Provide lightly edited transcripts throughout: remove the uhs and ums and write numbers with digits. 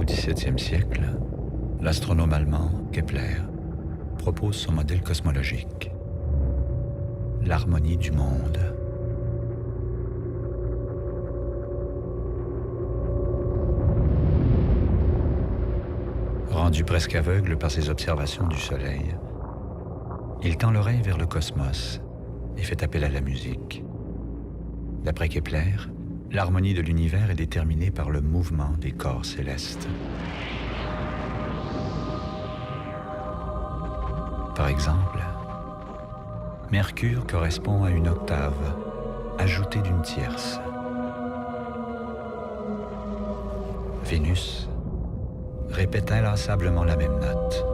Au XVIIe siècle, l'astronome allemand Kepler propose son modèle cosmologique, l'harmonie du monde. Rendu presque aveugle par ses observations du Soleil, il tend l'oreille vers le cosmos et fait appel à la musique. D'après Kepler, l'harmonie de l'univers est déterminée par le mouvement des corps célestes. Par exemple, Mercure correspond à une octave ajoutée d'une tierce. Vénus répète inlassablement la même note.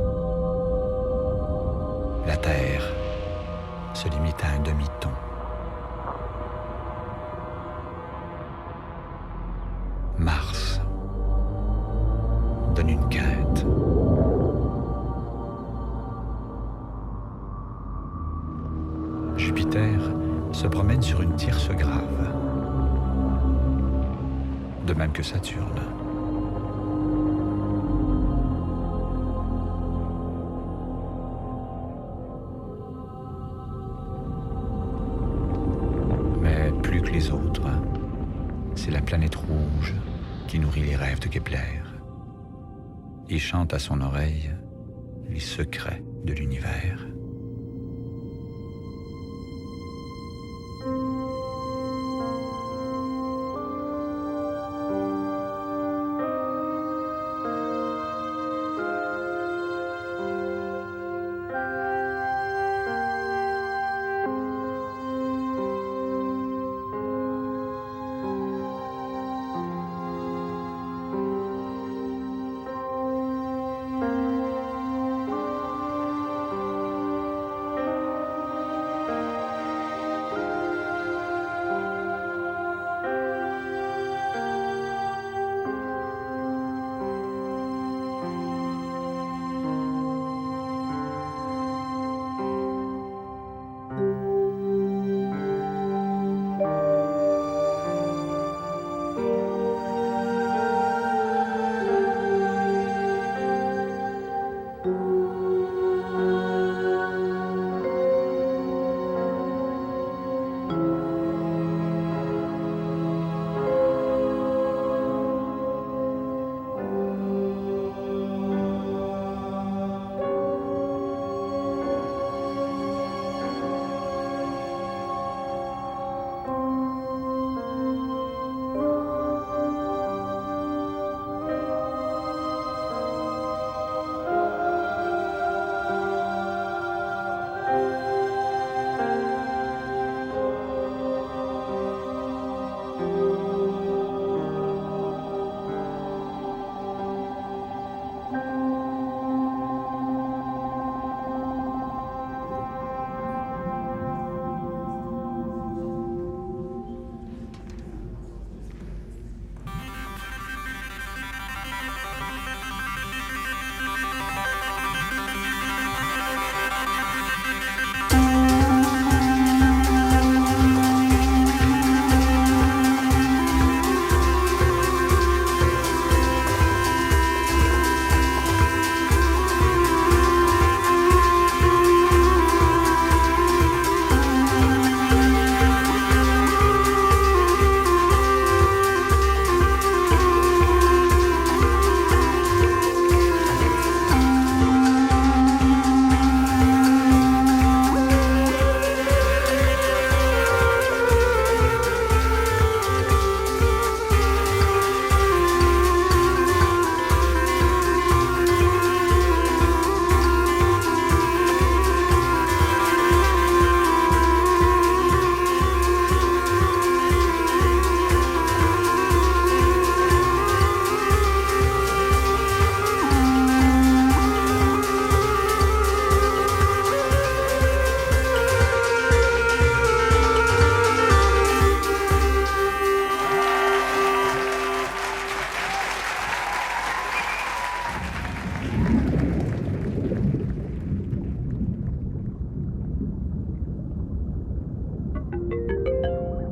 La Terre se limite à un demi-ton. Mars donne une quinte. Jupiter se promène sur une tierce grave, de même que Saturne. Mais plus que les autres, c'est la planète rouge qui nourrit les rêves de Kepler. Il chante à son oreille les secrets de l'univers.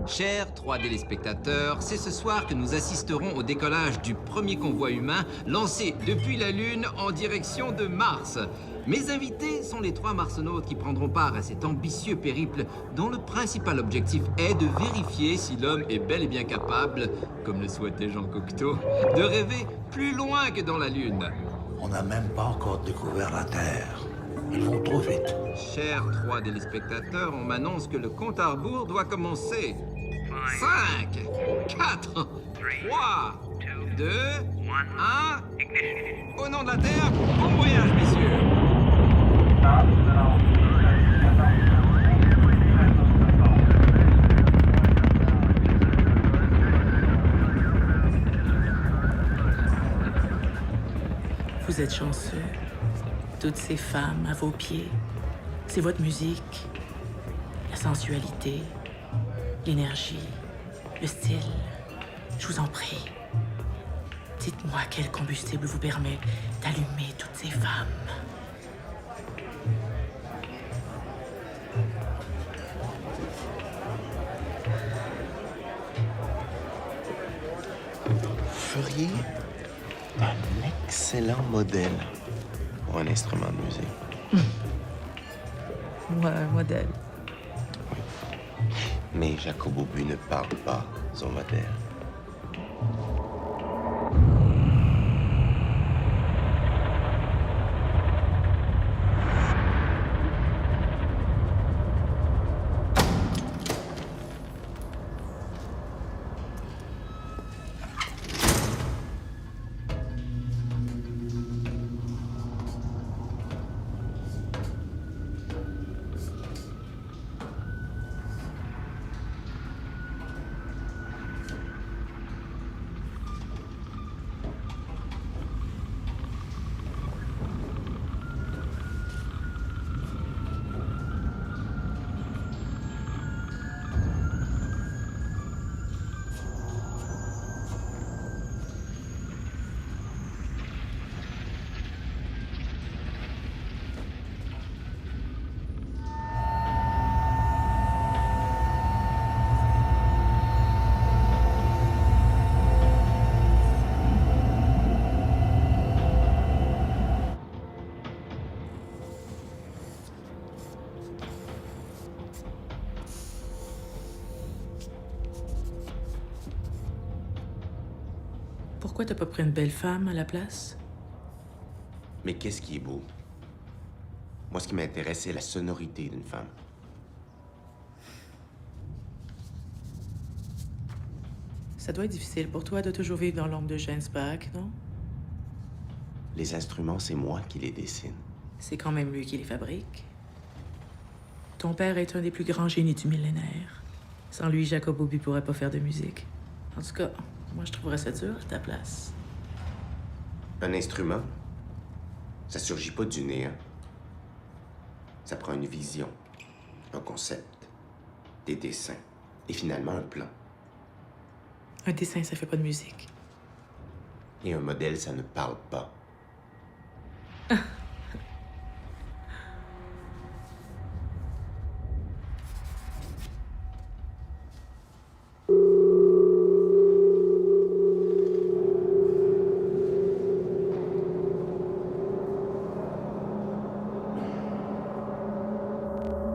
Chers 3 téléspectateurs, c'est ce soir que nous assisterons au décollage du premier convoi humain lancé depuis la Lune en direction de Mars. Mes invités sont les 3 marsonautes qui prendront part à cet ambitieux périple dont le principal objectif est de vérifier si l'homme est bel et bien capable, comme le souhaitait Jean Cocteau, de rêver plus loin que dans la Lune. On n'a même pas encore découvert la Terre. Ils vont trop vite. Chers 3 téléspectateurs, on m'annonce que le compte à rebours doit commencer. 5, 4, 3, 2, 1... Au nom de la Terre, bon voyage, messieurs! Vous êtes chanceux. Toutes ces femmes à vos pieds. C'est votre musique, la sensualité, l'énergie, le style. Je vous en prie. Dites-moi quel combustible vous permet d'allumer toutes ces femmes. Vous feriez un excellent modèle pour un instrument de musique. Moi, un modèle. Mais Jacob Aubu ne parle pas son modèle. Pourquoi t'as pas pris une belle femme à la place? Mais qu'est-ce qui est beau? Moi, ce qui m'intéresse, c'est la sonorité d'une femme. Ça doit être difficile pour toi de toujours vivre dans l'ombre de James Bach, non? Les instruments, c'est moi qui les dessine. C'est quand même lui qui les fabrique. Ton père est un des plus grands génies du millénaire. Sans lui, Jacob Aubu pourrait pas faire de musique. En tout cas, moi, je trouverais ça dur à ta place. Un instrument, ça surgit pas du néant. Ça prend une vision, un concept, des dessins et finalement un plan. Un dessin, ça fait pas de musique. Et un modèle, ça ne parle pas.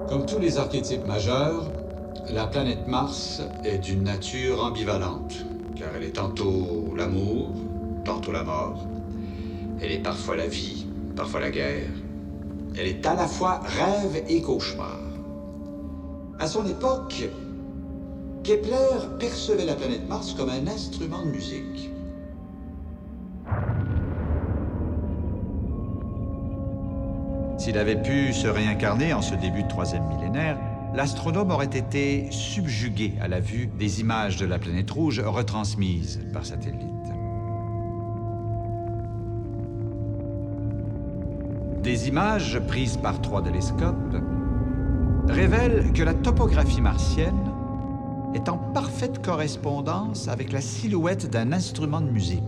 Comme tous les archétypes majeurs, la planète Mars est d'une nature ambivalente, car elle est tantôt l'amour, tantôt la mort. Elle est parfois la vie, parfois la guerre. Elle est à la fois rêve et cauchemar. À son époque, Kepler percevait la planète Mars comme un instrument de musique. S'il avait pu se réincarner en ce début de 3e millénaire, l'astronome aurait été subjugué à la vue des images de la planète rouge retransmises par satellite. Des images prises par 3 télescopes révèlent que la topographie martienne est en parfaite correspondance avec la silhouette d'un instrument de musique.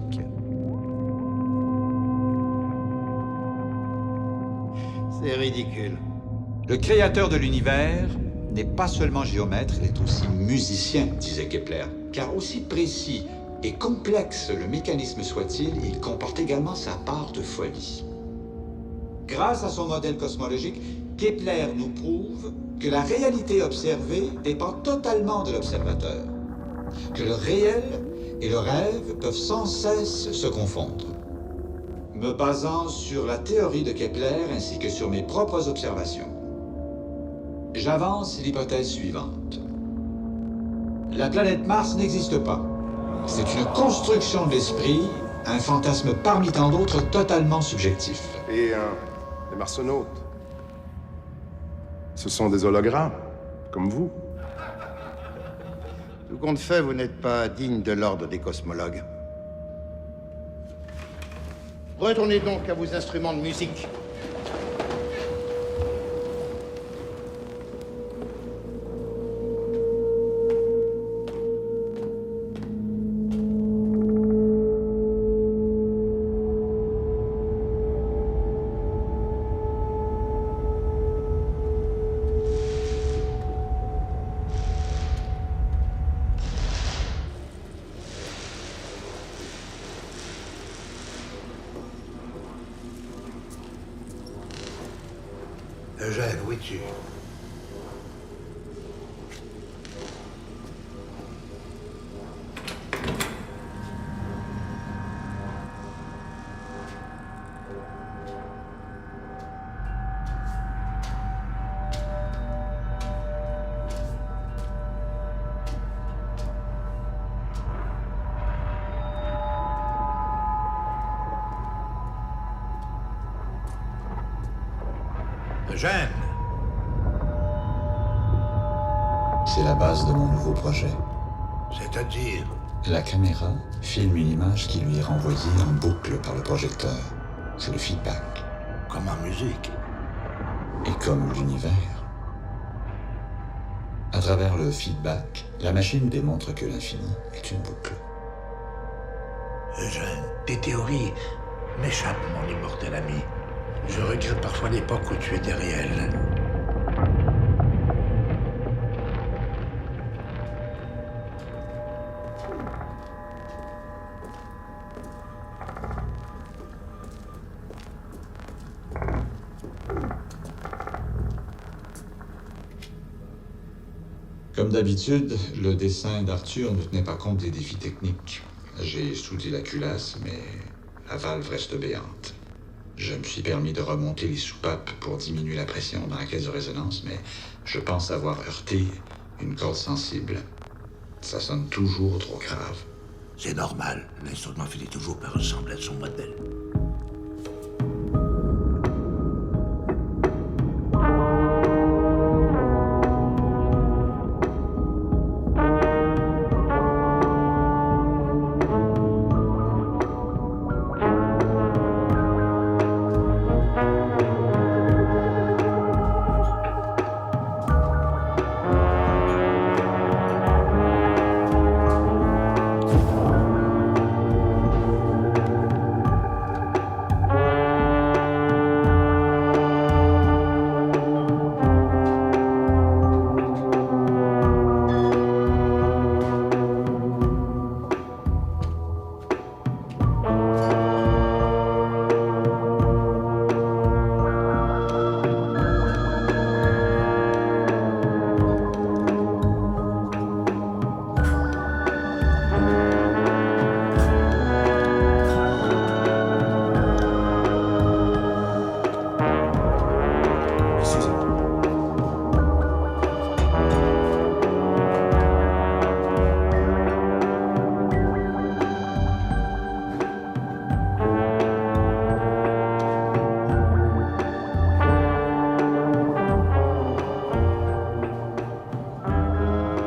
C'est ridicule. Le créateur de l'univers n'est pas seulement géomètre, il est aussi musicien, disait Kepler. Car aussi précis et complexe le mécanisme soit-il, il comporte également sa part de folie. Grâce à son modèle cosmologique, Kepler nous prouve que la réalité observée dépend totalement de l'observateur, que le réel et le rêve peuvent sans cesse se confondre. Me basant sur la théorie de Kepler ainsi que sur mes propres observations, j'avance l'hypothèse suivante. La planète Mars n'existe pas. C'est une construction de l'esprit, un fantasme parmi tant d'autres totalement subjectif. Et les marsonautes, ce sont des hologrammes, comme vous. Tout compte fait, vous n'êtes pas digne de l'ordre des cosmologues. Retournez donc à vos instruments de musique. Eugène, où es-tu? Eugène! C'est la base de mon nouveau projet. C'est-à-dire? La caméra filme une image qui lui est renvoyée en boucle par le projecteur. C'est le feedback. Comme en musique. Et comme l'univers. À travers le feedback, la machine démontre que l'infini est une boucle. Eugène, tes théories m'échappent, mon immortel ami. Je regrette parfois l'époque où tu étais réel. Comme d'habitude, le dessin d'Arthur ne tenait pas compte des défis techniques. J'ai soudé la culasse, mais la valve reste béante. Je me suis permis de remonter les soupapes pour diminuer la pression dans la caisse de résonance, mais je pense avoir heurté une corde sensible. Ça sonne toujours trop grave. C'est normal. L'instrument finit toujours par ressembler à son modèle.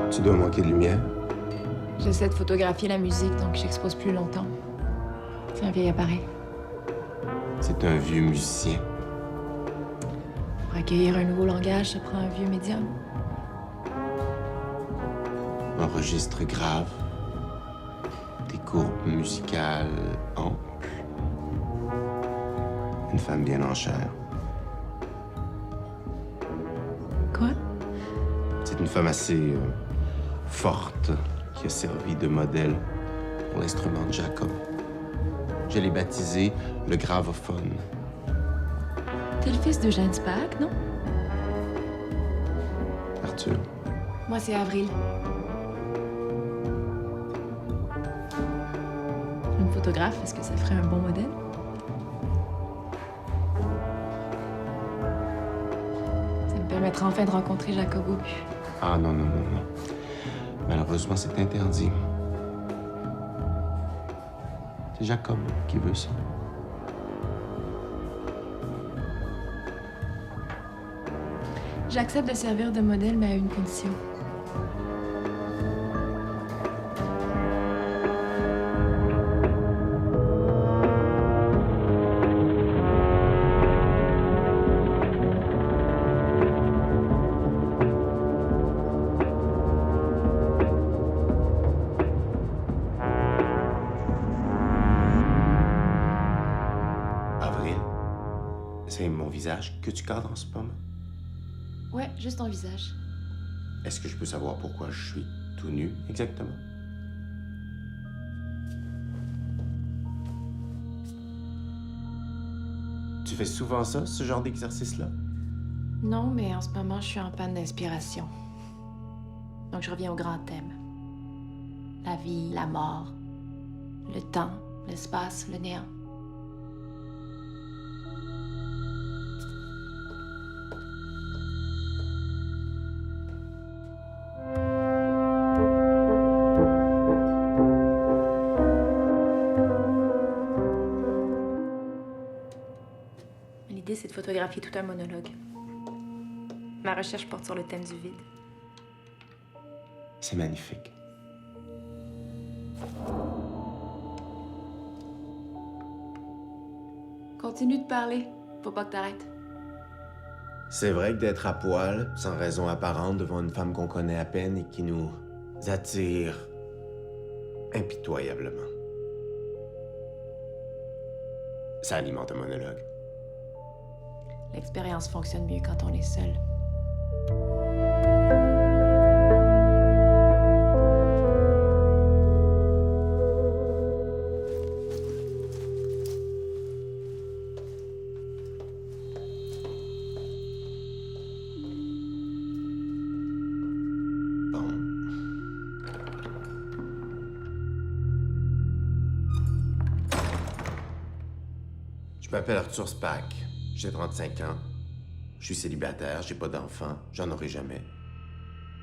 Tu dois manquer de lumière. J'essaie de photographier la musique, donc j'expose plus longtemps. C'est un vieil appareil. C'est un vieux musicien. Pour accueillir un nouveau langage, ça prend un vieux médium. Un registre grave. Des courbes musicales amples. Une femme bien en chair. Quoi? Une femme assez forte qui a servi de modèle pour l'instrument de Jacob. Je l'ai baptisé le gravophone. T'es le fils de Jeanne Spaak, non? Arthur. Moi, c'est Avril. Une photographe, est-ce que ça ferait un bon modèle? Ça me permettra enfin de rencontrer Jacob Aubu. Ah non, non, non, non. Malheureusement, c'est interdit. C'est Jacob qui veut ça. J'accepte de servir de modèle, mais à une condition. Avril, c'est mon visage que tu cadres en ce moment? Ouais, juste ton visage. Est-ce que je peux savoir pourquoi je suis tout nu, exactement? Tu fais souvent ça, ce genre d'exercice-là? Non, mais en ce moment, je suis en panne d'inspiration. Donc, je reviens au grand thème. La vie, la mort, le temps, l'espace, le néant. L'idée, c'est de photographier tout un monologue. Ma recherche porte sur le thème du vide. C'est magnifique. Continue de parler. Faut pas que t'arrêtes. C'est vrai que d'être à poil, sans raison apparente, devant une femme qu'on connaît à peine et qui nous attire impitoyablement. Ça alimente un monologue. L'expérience fonctionne mieux quand on est seul. Bon. Je m'appelle Arthur Spaak. J'ai 35 ans. Je suis célibataire, j'ai pas d'enfant, j'en aurai jamais.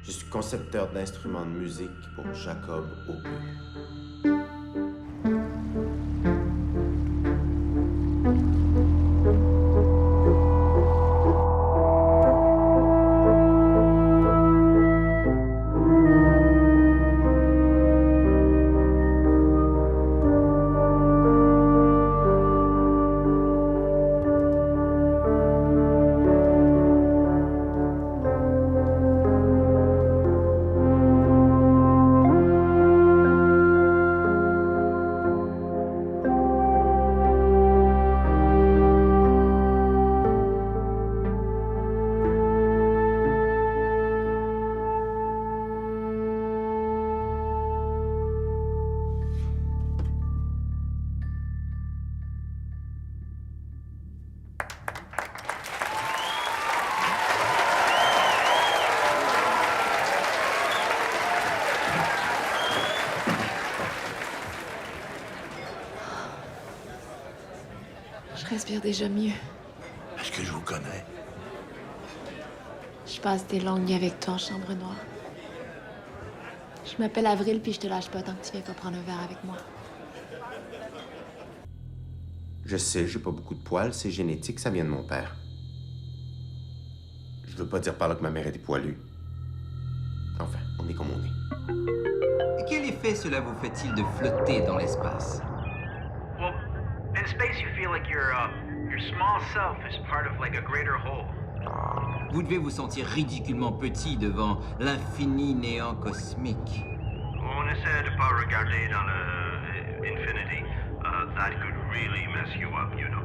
Je suis concepteur d'instruments de musique pour Jacob Aubu. Je respire déjà mieux. Est-ce que je vous connais? Je passe des longues nuits avec toi en chambre noire. Je m'appelle Avril, puis je te lâche pas tant que tu viens pas prendre un verre avec moi. Je sais, j'ai pas beaucoup de poils, c'est génétique, ça vient de mon père. Je veux pas dire par là que ma mère était poilue. Enfin, on est comme on est. Quel effet cela vous fait-il de flotter dans l'espace? Well, in space you feel like your small self is part of like a greater whole. Vous devez vous sentir ridiculement petit devant l'infini néant cosmique. On essaie de pas regarder dans l'infinity. That could really mess you up, you know.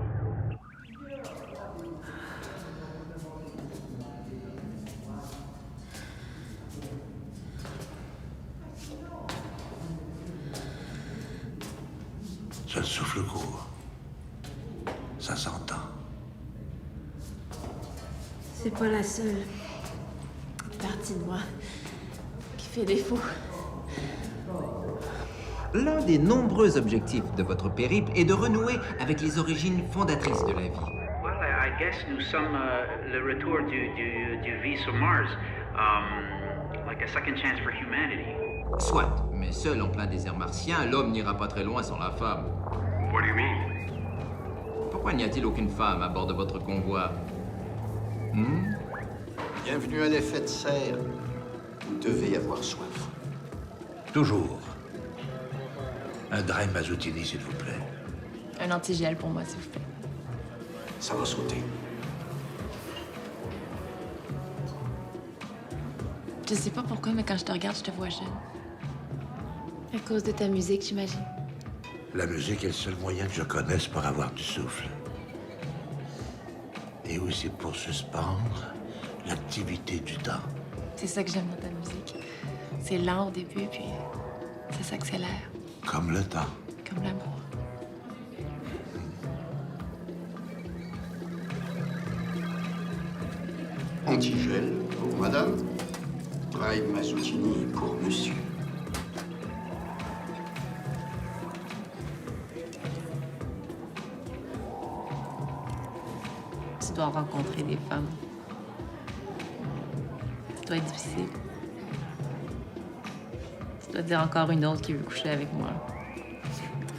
J'ai le souffle court. Ça s'entend. C'est pas la seule partie de moi qui fait défaut. L'un des nombreux objectifs de votre périple est de renouer avec les origines fondatrices de la vie. Well, I guess nous sommes le retour du vie sur Mars, like a second chance for humanity. Soit, mais seul en plein désert martien, l'homme n'ira pas très loin sans la femme. What do you mean? Pourquoi n'y a-t-il aucune femme à bord de votre convoi? Bienvenue à l'effet de serre. Vous devez avoir soif. Toujours. Un dry mazoutini, s'il vous plaît. Un antigel pour moi, s'il vous plaît. Ça va sauter. Je sais pas pourquoi, mais quand je te regarde, je te vois jeune. À cause de ta musique, j'imagine. La musique est le seul moyen que je connaisse pour avoir du souffle. Et aussi pour suspendre l'activité du temps. C'est ça que j'aime dans ta musique. C'est lent au début, puis ça s'accélère. Comme le temps. Comme l'amour. Antigel pour madame. Dry mazoutini pour monsieur. Tu dois rencontrer des femmes. Ça doit être difficile. Tu dois dire encore une autre qui veut coucher avec moi.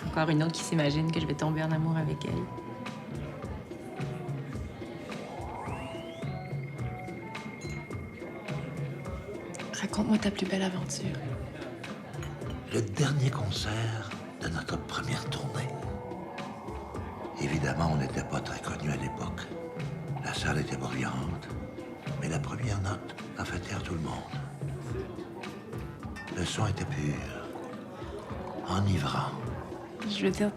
Encore une autre qui s'imagine que je vais tomber en amour avec elle. Raconte-moi ta plus belle aventure. Le dernier concert de notre première tournée. Évidemment, on n'était pas très connus à l'époque. La salle était bruyante, mais la première note a fait taire tout le monde. Le son était pur, enivrant. Je veux dire,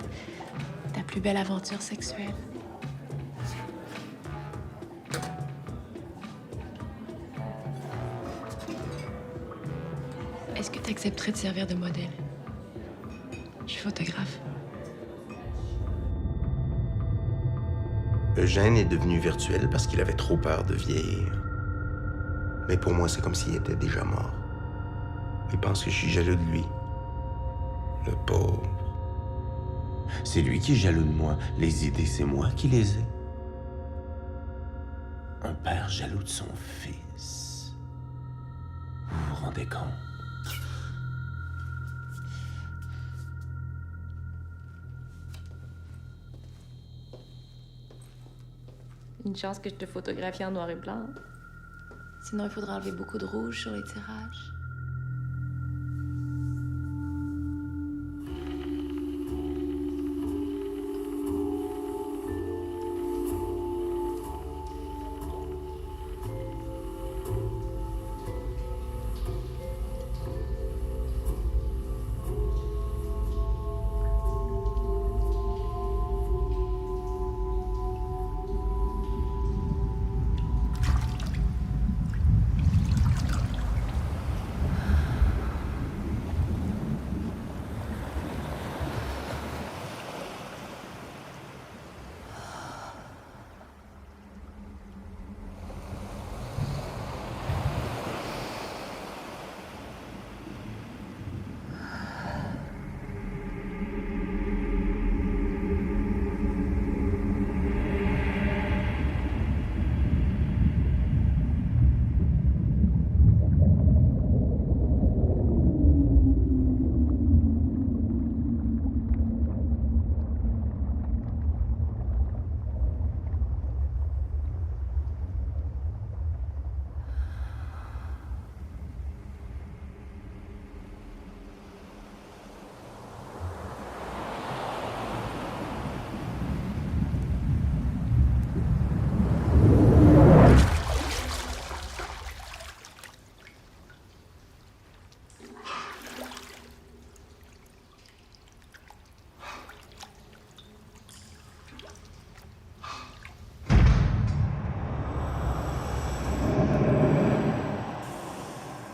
ta plus belle aventure sexuelle. Est-ce que tu accepterais de servir de modèle? Je suis photographe. Eugène est devenu virtuel parce qu'il avait trop peur de vieillir. Mais pour moi, c'est comme s'il était déjà mort. Il pense que je suis jaloux de lui. Le pauvre. C'est lui qui est jaloux de moi. Les idées, c'est moi qui les ai. Un père jaloux de son fils. Vous vous rendez compte? Une chance que je te photographie en noir et blanc. Sinon, il faudra enlever beaucoup de rouge sur les tirages.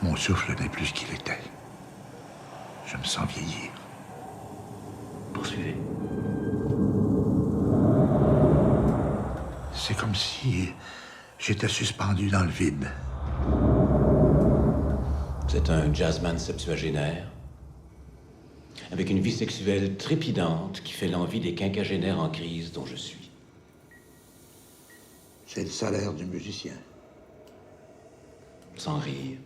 Mon souffle n'est plus ce qu'il était. Je me sens vieillir. Poursuivez. comme si j'étais suspendu dans le vide. C'est un jazzman septuagénaire, avec une vie sexuelle trépidante qui fait l'envie des quinquagénaires en crise dont je suis. C'est le salaire du musicien. Sans rire.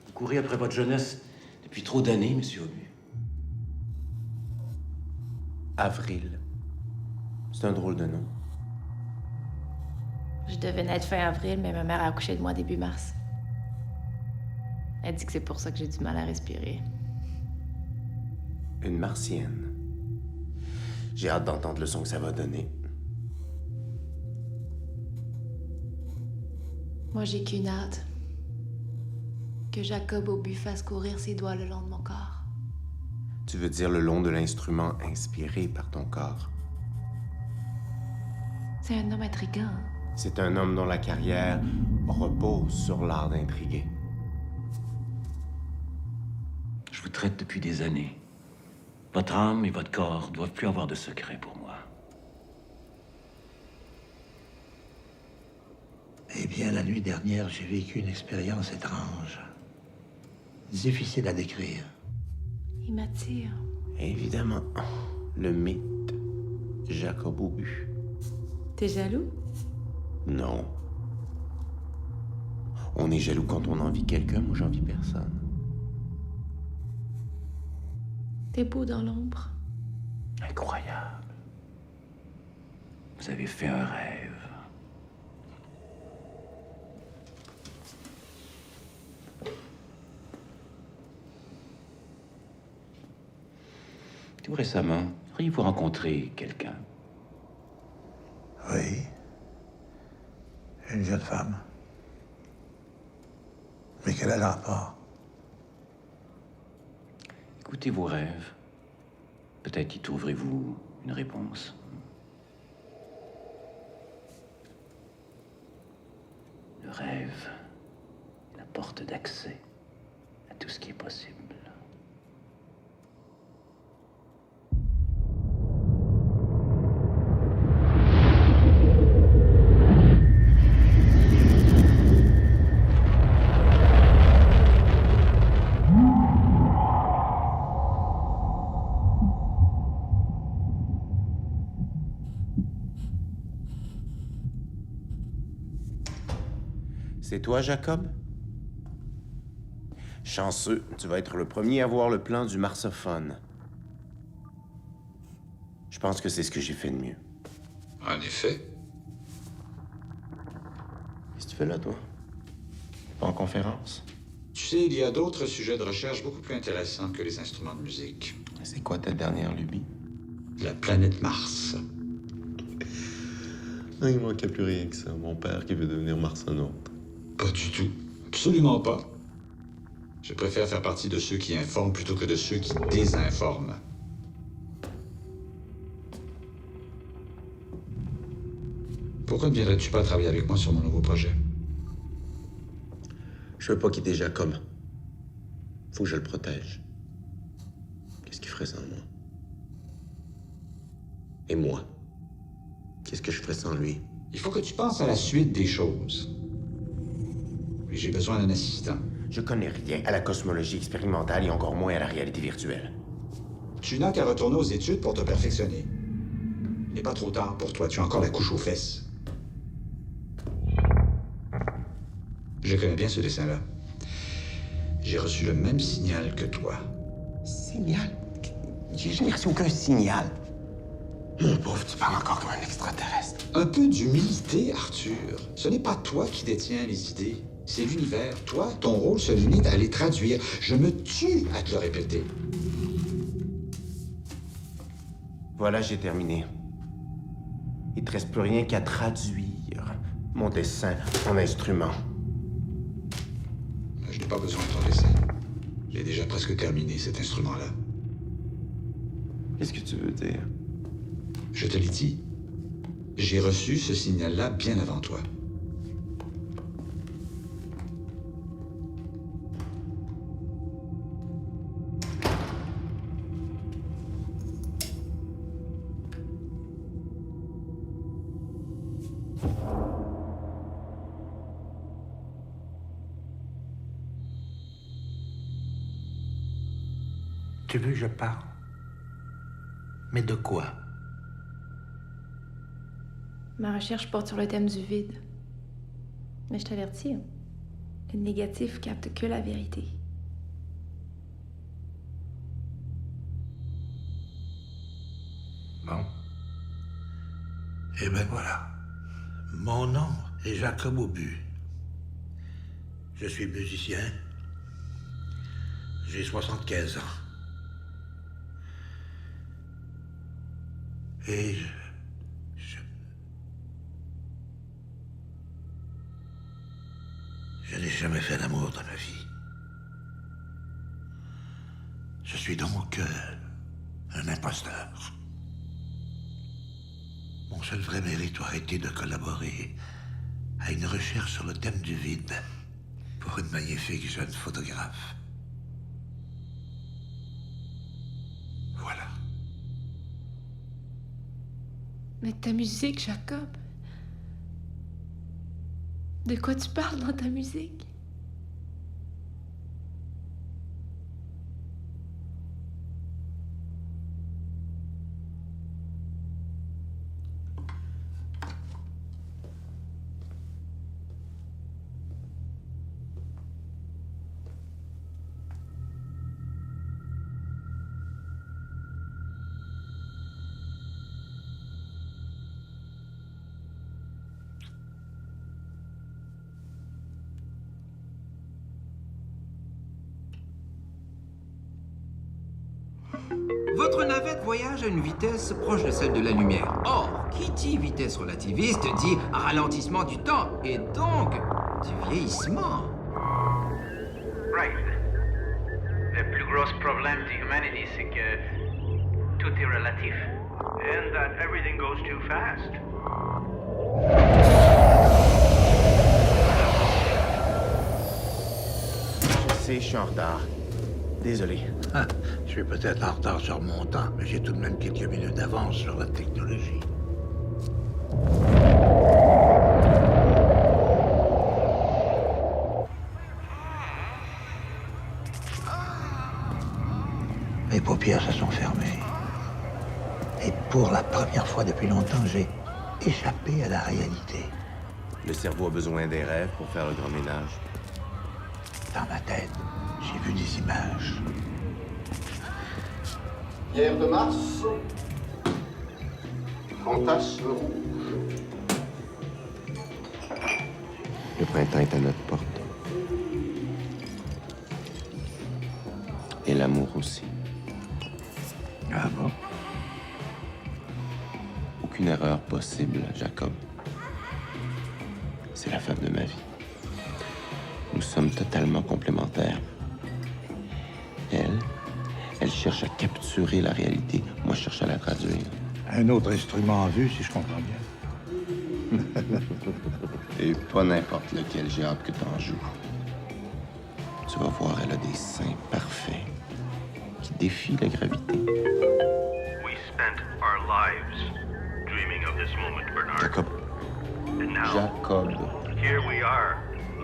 Vous courez après votre jeunesse depuis trop d'années, monsieur Obu. Avril. C'est un drôle de nom. Je devais naître fin avril, mais ma mère a accouché de moi début mars. Elle dit que c'est pour ça que j'ai du mal à respirer. Une martienne. J'ai hâte d'entendre le son que ça va donner. Moi, j'ai qu'une hâte. Que Jacob Obu fasse courir ses doigts le long de mon corps. Tu veux dire le long de l'instrument inspiré par ton corps. C'est un homme intriguant. Hein? C'est un homme dont la carrière repose sur l'art d'intriguer. Je vous traite depuis des années. Votre âme et votre corps doivent plus avoir de secret pour moi. Eh bien, la nuit dernière, j'ai vécu une expérience étrange. Difficile à décrire. Il m'attire. Évidemment, le mythe Jacob Obu. T'es jaloux? Non. On est jaloux quand on envie quelqu'un, moi j'envie personne. T'es beau dans l'ombre. Incroyable. Vous avez fait un rêve. Tout récemment, auriez-vous rencontré quelqu'un? Oui. Une jeune femme. Mais quel est le rapport? Écoutez vos rêves. Peut-être y trouverez-vous une réponse. Le rêve est la porte d'accès à tout ce qui est possible. C'est toi, Jacob? Chanceux, tu vas être le premier à voir le plan du marsophone. Je pense que c'est ce que j'ai fait de mieux. En effet. Qu'est-ce que tu fais là, toi? Pas en conférence? Tu sais, il y a d'autres sujets de recherche beaucoup plus intéressants que les instruments de musique. C'est quoi ta dernière lubie? La planète Mars. Non, il manquait plus rien que ça. Mon père qui veut devenir marsonaute. Pas du tout. Absolument pas. Je préfère faire partie de ceux qui informent plutôt que de ceux qui désinforment. Pourquoi ne viendrais-tu pas travailler avec moi sur mon nouveau projet? Je veux pas quitter Jacob. Faut que je le protège. Qu'est-ce qu'il ferait sans moi? Et moi? Qu'est-ce que je ferais sans lui? Il faut que tu penses à la suite des choses. Et j'ai besoin d'un assistant. Je connais rien à la cosmologie expérimentale et encore moins à la réalité virtuelle. Tu n'as qu'à retourner aux études pour te perfectionner. Il n'est pas trop tard pour toi, tu as encore la couche aux fesses. Je connais bien ce dessin-là. J'ai reçu le même signal que toi. Signal? J'ai jamais reçu aucun signal. Mon pauvre, tu parles encore comme un extraterrestre. Un peu d'humilité, Arthur. Ce n'est pas toi qui détiens les idées. C'est l'univers. Toi, ton rôle se limite à les traduire. Je me tue à te le répéter. Voilà, j'ai terminé. Il te reste plus rien qu'à traduire mon dessin en instrument. Je n'ai pas besoin de ton dessin. J'ai déjà presque terminé cet instrument-là. Qu'est-ce que tu veux dire? Je te l'ai dit. J'ai reçu ce signal-là bien avant toi. Tu veux que je parle? Mais de quoi? Ma recherche porte sur le thème du vide. Mais je t'avertis, hein, le négatif capte que la vérité. Bon. Eh ben voilà. Mon nom est Jacob Aubu. Je suis musicien. J'ai 75 ans. Et je n'ai jamais fait d'amour dans ma vie. Je suis donc un imposteur. Mon seul vrai mérite aurait été de collaborer à une recherche sur le thème du vide pour une magnifique jeune photographe. Voilà. Mais ta musique, Jacob. De quoi tu parles dans ta musique? Votre navette voyage à une vitesse proche de celle de la lumière. Or, qui dit vitesse relativiste dit ralentissement du temps et donc du vieillissement. Right. Le plus gros problème de l'humanité, c'est que tout est relatif. And that everything goes too fast. Je sais, je suis en retard. Désolé. Ah, je suis peut-être en retard sur mon temps, mais j'ai tout de même quelques minutes d'avance sur la technologie. Mes paupières se sont fermées. Et pour la première fois depuis longtemps, j'ai échappé à la réalité. Le cerveau a besoin des rêves pour faire le grand ménage. Dans ma tête, j'ai vu des images. Pierre de Mars, fantasme rouge. Le printemps est à notre porte. Et l'amour aussi. Ah bon? Aucune erreur possible, Jacob. C'est la femme de ma vie. Nous sommes totalement complémentaires. Elle cherche à capturer la réalité. Moi, je cherche à la traduire. Un autre instrument en vue, si je comprends bien. Et pas n'importe lequel, j'ai hâte que t'en joues. Tu vas voir, elle a des seins parfaits qui défient la gravité. We spent our lives dreaming of this moment, Bernard. Jacob. And now, Jacob. here we are,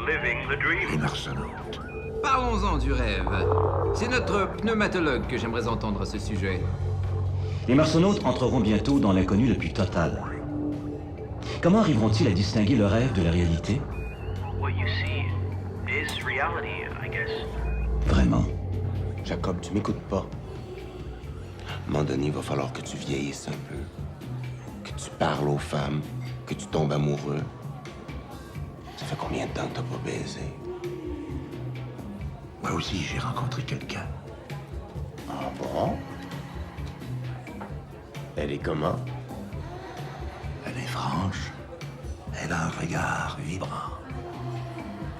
living the dream. Les marsonautes. Parlons-en du rêve. C'est notre pneumatologue que j'aimerais entendre à ce sujet. Les marsonautes entreront bientôt dans l'inconnu le plus total. Comment arriveront-ils à distinguer le rêve de la réalité? What you see is reality, I guess. Vraiment? Jacob, tu m'écoutes pas. À un moment donné, il va falloir que tu vieillisses un peu. Que tu parles aux femmes, que tu tombes amoureux. Ça fait combien de temps que t'as pas baisé? Moi aussi, j'ai rencontré quelqu'un. Ah bon? Elle est comment? Elle est franche. Elle a un regard vibrant.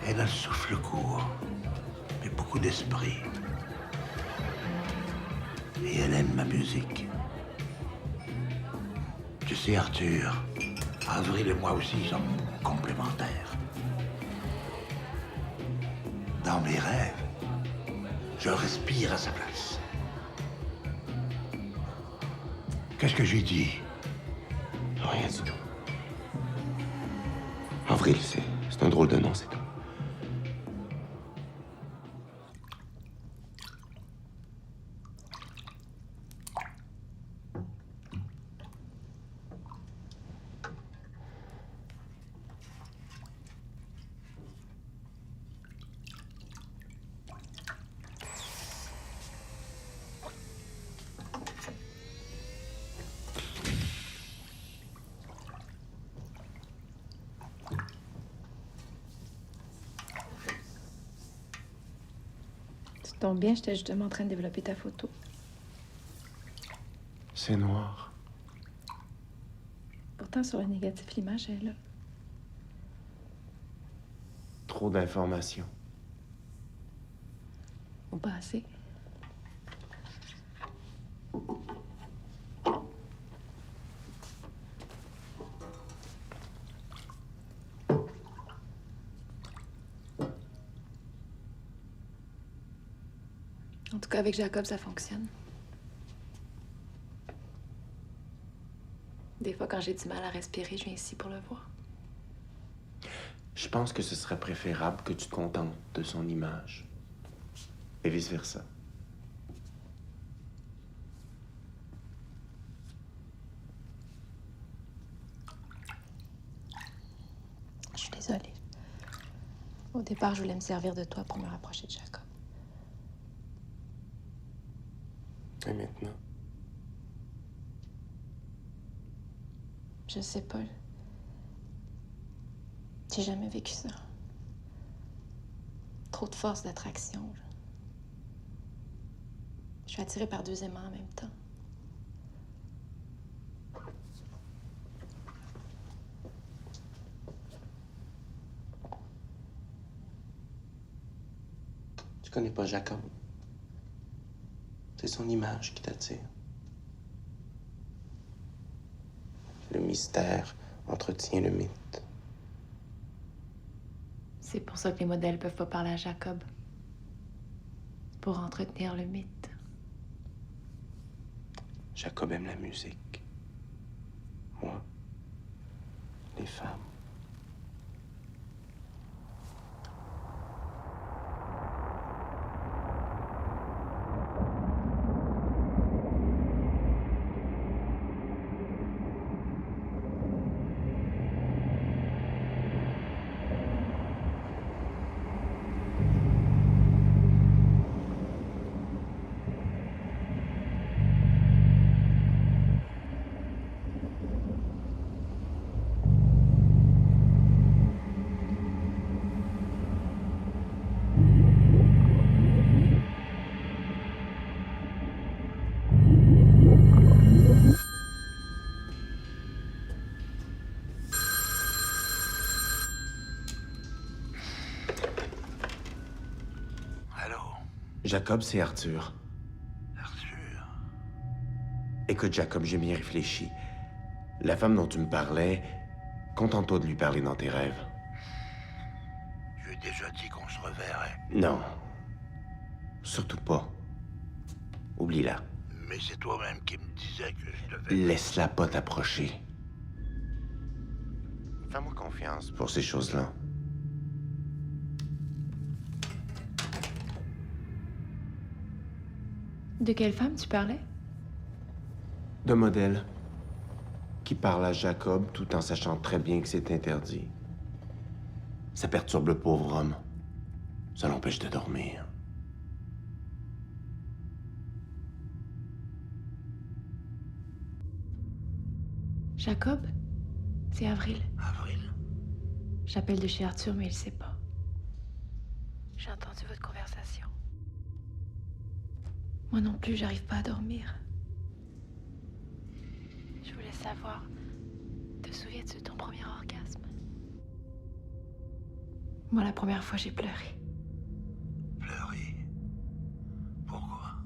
Elle a le souffle court, mais beaucoup d'esprit. Et elle aime ma musique. Tu sais, Arthur, Avril et moi aussi sommes complémentaires. Dans mes rêves, je respire à sa place. Qu'est-ce que j'ai dit? Rien du tout. Avril, c'est un drôle de nom, c'est tout. Ça tombe bien, j'étais justement en train de développer ta photo. C'est noir. Pourtant, sur le négatif, l'image est là. Trop d'informations. Ou pas assez. En tout cas, avec Jacob, ça fonctionne. Des fois, quand j'ai du mal à respirer, je viens ici pour le voir. Je pense que ce serait préférable que tu te contentes de son image. Et vice-versa. Je suis désolée. Au départ, je voulais me servir de toi pour me rapprocher de Jacob. Et maintenant? Je sais pas. J'ai jamais vécu ça. Trop de force d'attraction. Je suis attirée par 2 aimants en même temps. Tu connais pas Jacob. C'est son image qui t'attire. Le mystère entretient le mythe. C'est pour ça que les modèles peuvent pas parler à Jacob. Pour entretenir le mythe. Jacob aime la musique. Moi, les femmes. Jacob, c'est Arthur. Arthur? Écoute, Jacob, j'ai bien réfléchi. La femme dont tu me parlais, contente-toi de lui parler dans tes rêves. Je lui ai déjà dit qu'on se reverrait. Non. Surtout pas. Oublie-la. Mais c'est toi-même qui me disais que je devais... Laisse-la pas t'approcher. Fais-moi confiance pour ces choses-là. De quelle femme tu parlais? De modèle qui parle à Jacob tout en sachant très bien que c'est interdit. Ça perturbe le pauvre homme. Ça l'empêche de dormir. Jacob? C'est Avril. Avril? J'appelle de chez Arthur, mais il sait pas. J'ai entendu votre conversation. Moi non plus, j'arrive pas à dormir. Je voulais savoir, te souviens-tu de ton premier orgasme? Moi, la première fois, j'ai pleuré. Pleurer? Pourquoi?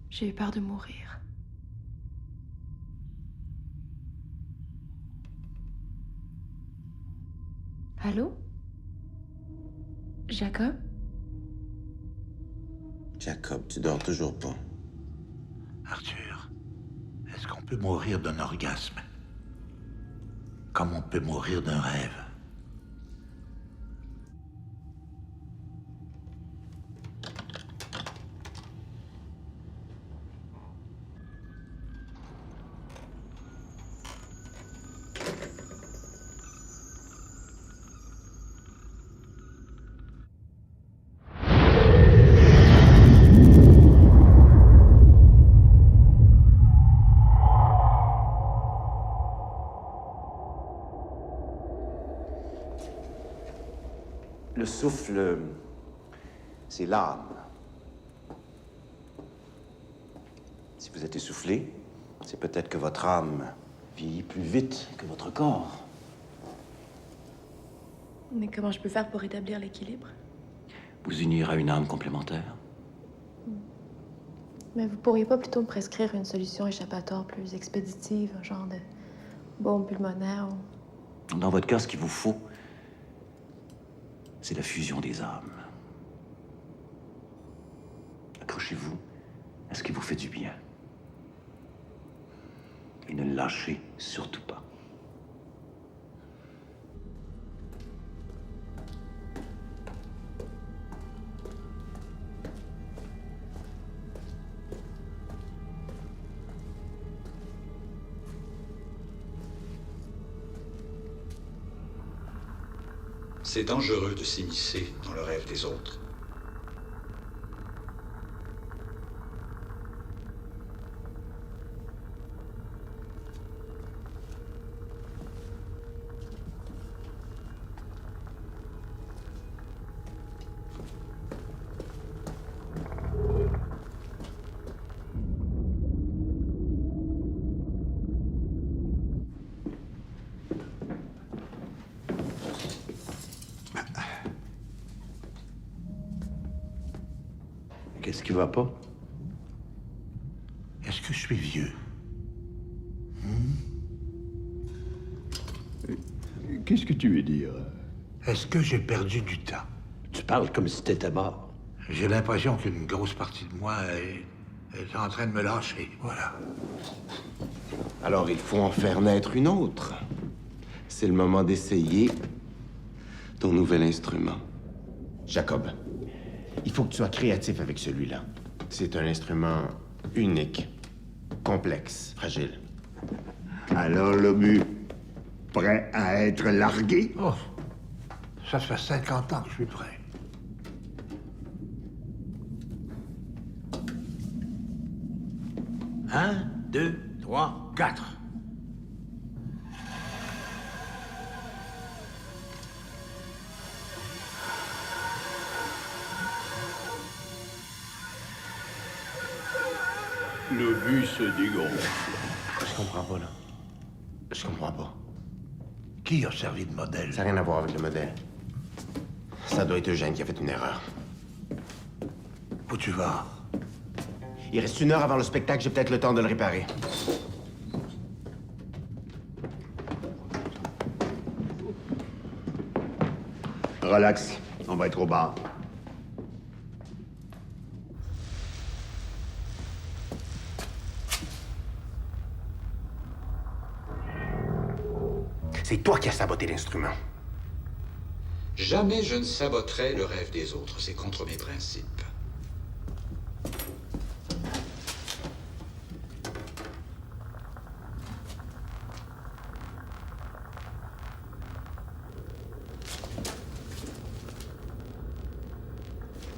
J'ai eu peur de mourir. Allô? Jacob? Jacob, tu dors toujours pas. Arthur, est-ce qu'on peut mourir d'un orgasme? Comme on peut mourir d'un rêve? Le souffle, c'est l'âme. vous êtes essoufflé, c'est peut-être que votre âme vieillit plus vite que votre corps. Mais comment je peux faire pour rétablir l'équilibre? Vous unir à une âme complémentaire. Mais vous pourriez pas plutôt me prescrire une solution échappatoire plus expéditive, un genre de bombe pulmonaire ou... Dans votre cas, ce qu'il vous faut, c'est la fusion des âmes. Accrochez-vous à ce qui vous fait du bien. Et ne le lâchez surtout pas. C'est dangereux de s'immiscer dans le rêve des autres. Qu'est-ce qui va pas? Est-ce que je suis vieux? Qu'est-ce que tu veux dire? Est-ce que j'ai perdu du temps? Tu parles comme si t'étais mort. J'ai l'impression qu'une grosse partie de moi est en train de me lâcher, voilà. Alors il faut en faire naître une autre. C'est le moment d'essayer ton nouvel instrument. Jacob, il faut que tu sois créatif avec celui-là. C'est un instrument unique, complexe, fragile. Alors, l'obus, prêt à être largué? Oh, ça fait 50 ans que je suis prêt. Un, 2, 3, 4. Le but se dégonfle. Je comprends pas, là. Je comprends pas. Qui a servi de modèle? Ça n'a rien à voir avec le modèle. Ça doit être Eugène qui a fait une erreur. Où tu vas? Il reste 1 heure avant le spectacle, j'ai peut-être le temps de le réparer. Relax, on va être au bar. C'est toi qui as saboté l'instrument. Jamais je ne saboterai le rêve des autres. C'est contre mes principes.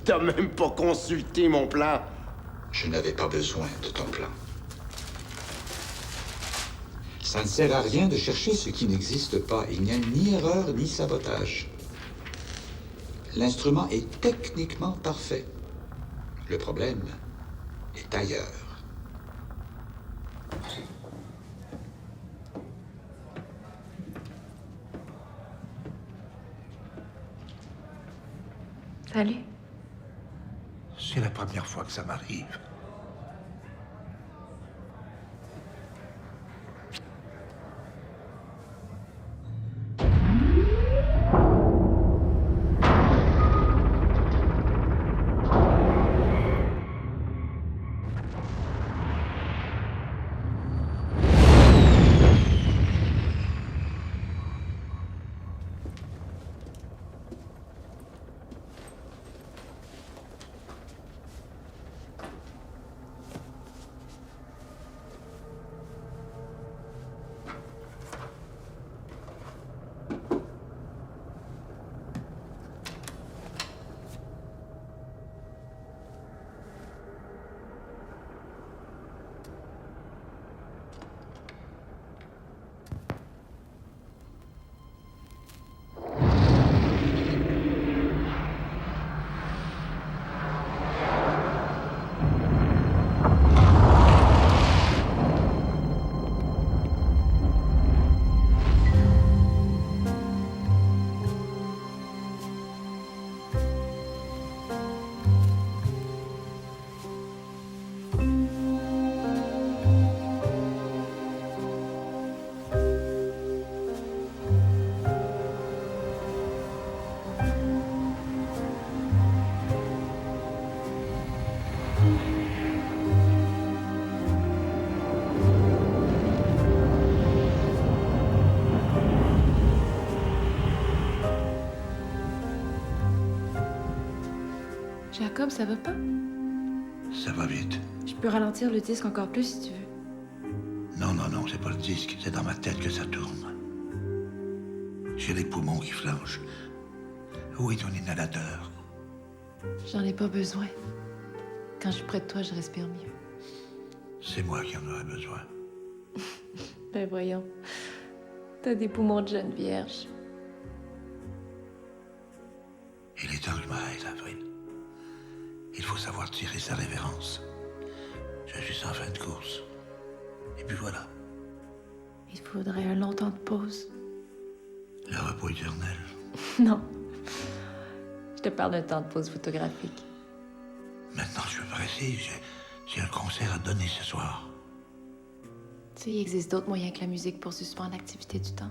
T'as même pas consulté mon plan. Je n'avais pas besoin de ton plan. Ça ne sert à rien de chercher ce qui n'existe pas. Il n'y a ni erreur ni sabotage. L'instrument est techniquement parfait. Le problème est ailleurs. Salut. C'est la première fois que ça m'arrive. Jacob, ça va pas? Ça va vite. Je peux ralentir le disque encore plus si tu veux. Non, non, non, c'est pas le disque, c'est dans ma tête que ça tourne. J'ai les poumons qui flanchent. Où est ton inhalateur? J'en ai pas besoin. Quand je suis près de toi, je respire mieux. C'est moi qui en aurais besoin. Ben voyons. T'as des poumons de jeune vierge. Il est temps que je m'arrête, Avril. Il faut savoir tirer sa révérence. Je suis en fin de course. Et puis voilà, Il faudrait un long temps de pause. le repos éternel. Non. Je te parle d'un temps de pause photographique. Maintenant, je suis pressé. J'ai un concert à donner ce soir. Tu sais, il existe d'autres moyens que la musique pour suspendre l'activité du temps.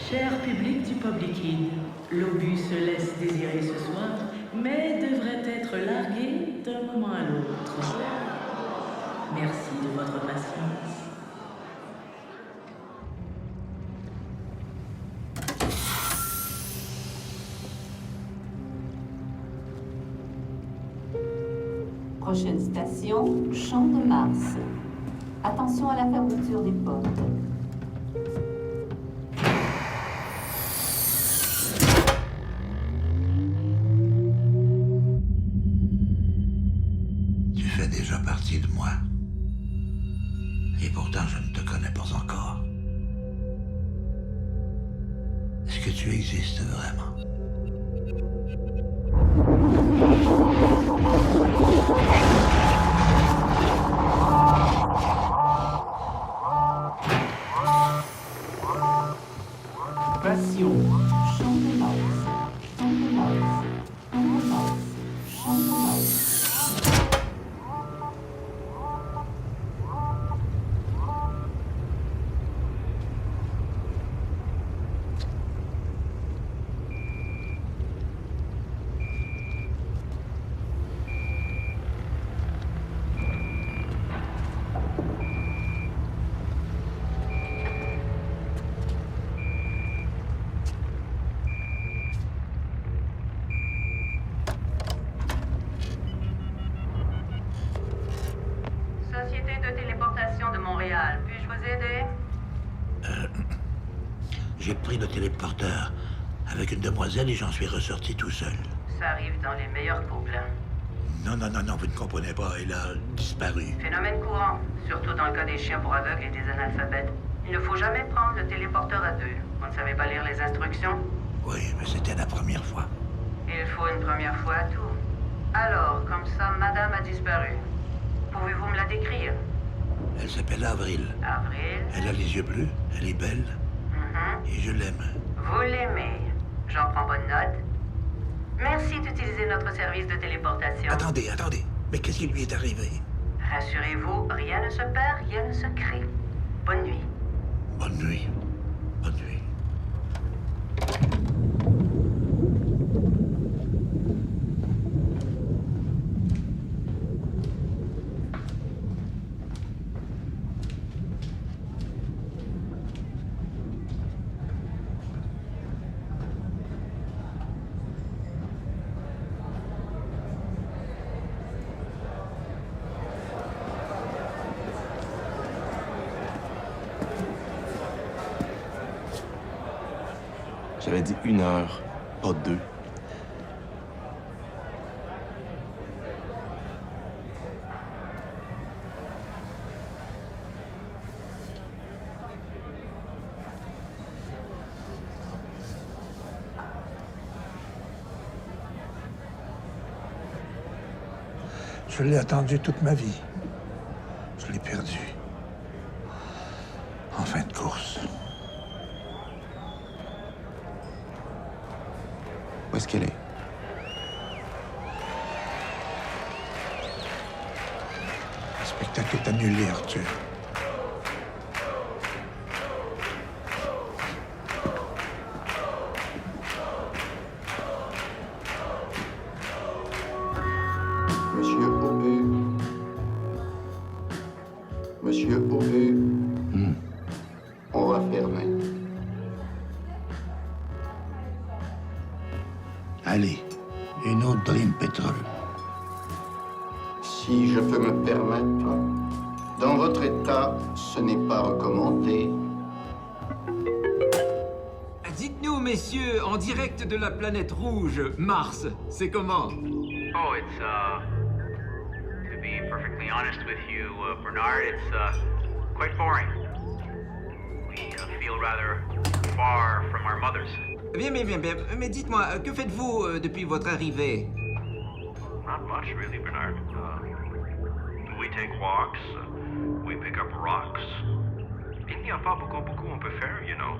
Cher public du Public Inn, l'obus se laisse désirer ce soir, mais devrait être largué d'un moment à l'autre. Merci de votre patience. Prochaine station, Champ de Mars. Attention à la fermeture des portes. Tu fais déjà partie de moi. Et pourtant, je ne te connais pas encore. Est-ce que tu existes vraiment? Passion. Champ de Mars. Champ de Mars. Champ de Mars. Champ de Mars. téléportation de Montréal. Puis-je vous aider? J'ai pris le téléporteur avec une demoiselle et j'en suis ressorti tout seul. Ça arrive dans les meilleurs couples. Non, vous ne comprenez pas, elle a disparu. Phénomène courant, surtout dans le cas des chiens pour aveugles et des analphabètes. Il ne faut jamais prendre le téléporteur à deux. Vous ne savez pas lire les instructions? Oui, mais c'était la première fois. Il faut une première fois à tout. Alors, comme ça, madame a disparu. Pouvez-vous me la décrire? Elle s'appelle Avril. Avril? Elle a les yeux bleus, elle est belle, et je l'aime. Vous l'aimez. J'en prends bonne note. Merci d'utiliser notre service de téléportation. Attendez. Mais qu'est-ce qui lui est arrivé? Rassurez-vous, rien ne se perd, rien ne se crée. Bonne nuit. Bonne nuit. Bonne nuit. J'avais dit 1 heure, pas 2. Je l'ai attendu toute ma vie. Je l'ai perdu. En fin de course. Où est-ce qu'elle est? Le spectacle est annulé, Arthur. Monsieur Aubu. Monsieur Aubu. On va fermer. Allez, une autre Dream Petrol. Si je peux me permettre, dans votre état, ce n'est pas recommandé. Dites-nous, messieurs, en direct de la planète rouge, Mars, c'est comment? Oh, it's, to be perfectly honest with you, Bernard, it's, quite boring. We feel rather far from our mothers. Bien. Mais dites-moi, que faites-vous depuis votre arrivée? Not much, really, Bernard. We take walks, we pick up rocks. Il n'y a pas beaucoup on peut faire, you know.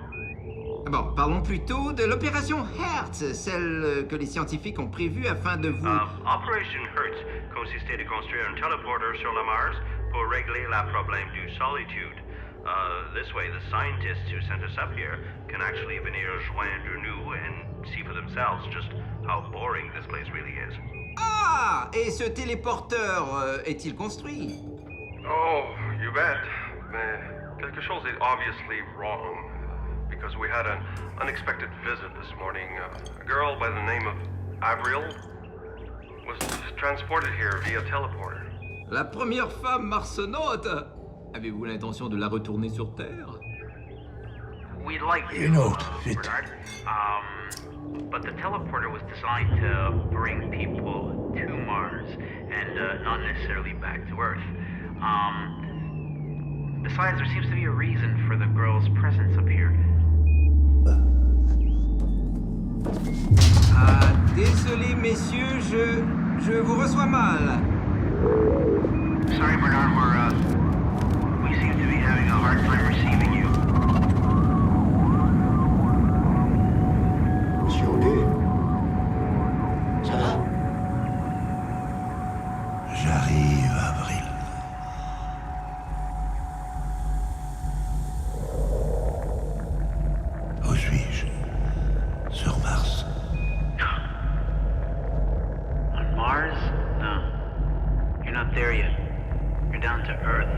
Bon, parlons plutôt de l'opération Hertz, celle que les scientifiques ont prévue afin de vous... Operation Hertz consistait de construire un téléporteur sur la Mars pour régler le problème du solitude. This way, the scientists who sent us up here can actually venir joindre nous and see for themselves just how boring this place really is. Ah! Et ce téléporteur est-il construit? Oh, you bet. Mais quelque chose is obviously wrong. Because we had an unexpected visit this morning. A girl by the name of Avril was transported here via teleporter. La première femme marsonaute? Avez-vous l'intention de la retourner sur Terre? We'd like to, Une autre, vite. Bernard. But the teleporter was designed to bring people to Mars and not necessarily back to Earth. Besides, there seems to be a reason for the girl's presence up here. Ah, désolé, messieurs, je vous reçois mal. Sorry, Bernard, we seem to be having a hard time receiving you. Monsieur Aubu. Ça va? J'arrive, Avril. Où suis-je? Sur Mars. On Mars? No. You're not there yet. You're down to Earth.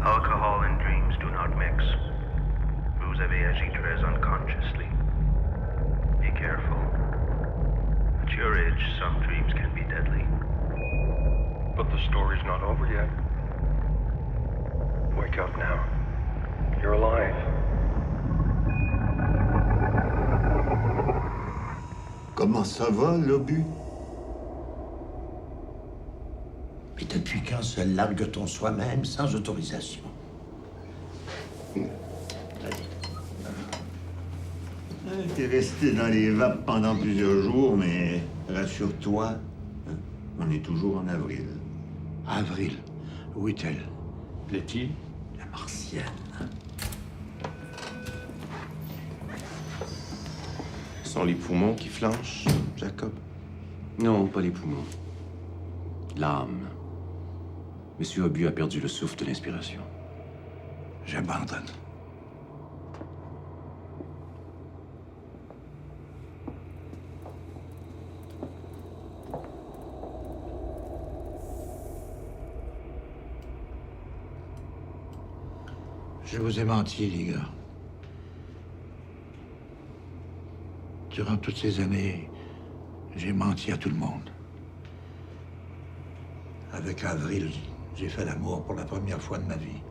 Alcohol and dreams do not mix. Vous avez agi très unconsciously. Be careful. At your age, some dreams can be deadly. But the story's not over yet. Comment ça va, l'obus? Mais depuis quand se largue-t-on soi-même sans autorisation? T'es resté dans les vapes pendant plusieurs jours, mais rassure-toi, hein, on est toujours en avril. Avril, où est-elle? Plaît-il? La martienne. Ce sont les poumons qui flanchent, Jacob? Non, pas les poumons. L'âme. Monsieur Obus a perdu le souffle de l'inspiration. J'abandonne. Je vous ai menti, les gars. Durant toutes ces années, j'ai menti à tout le monde. Avec Avril, j'ai fait l'amour pour la première fois de ma vie.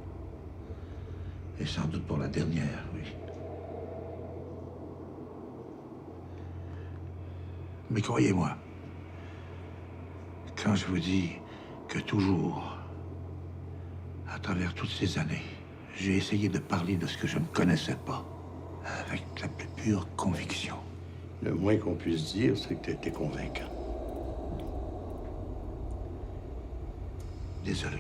Et sans doute pour la dernière, oui. Mais croyez-moi, quand je vous dis que toujours, à travers toutes ces années, j'ai essayé de parler de ce que je ne connaissais pas, avec la plus pure conviction. Le moins qu'on puisse dire, c'est que tu étais convaincant. Désolé.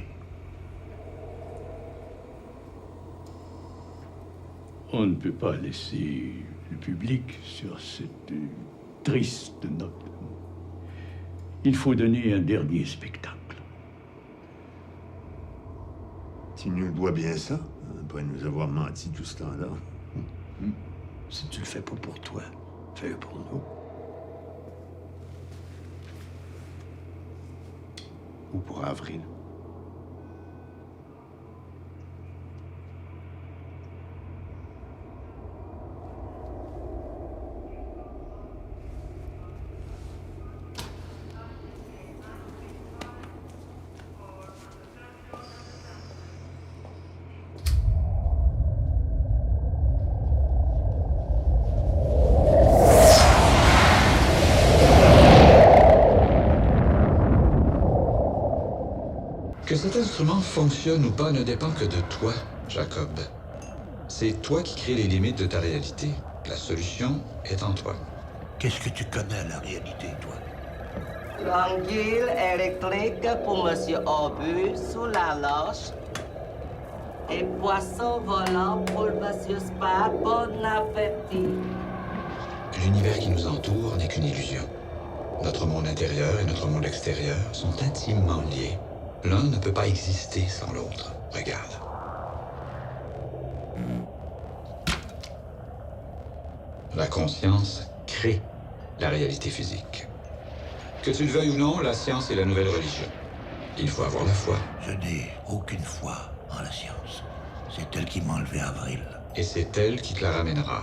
On ne peut pas laisser le public sur cette triste note. Il faut donner un dernier spectacle. Tu nous dois bien ça, après nous avoir menti tout ce temps-là. Si tu le fais pas pour toi, fais-le pour nous. Ou pour Avril. Que cet instrument fonctionne ou pas ne dépend que de toi, Jacob. C'est toi qui crée les limites de ta réalité. La solution est en toi. Qu'est-ce que tu connais la réalité, toi? L'anguille électrique pour Monsieur Obus sous la loche. Et poisson volant pour Monsieur Spade. Bon appétit. L'univers qui nous entoure n'est qu'une illusion. Notre monde intérieur et notre monde extérieur sont intimement liés. L'un ne peut pas exister sans l'autre. Regarde. La conscience crée la réalité physique. Que tu le veuilles ou non, la science est la nouvelle religion. Il faut avoir la foi. Je n'ai aucune foi en la science. C'est elle qui m'a enlevé Avril. Et c'est elle qui te la ramènera.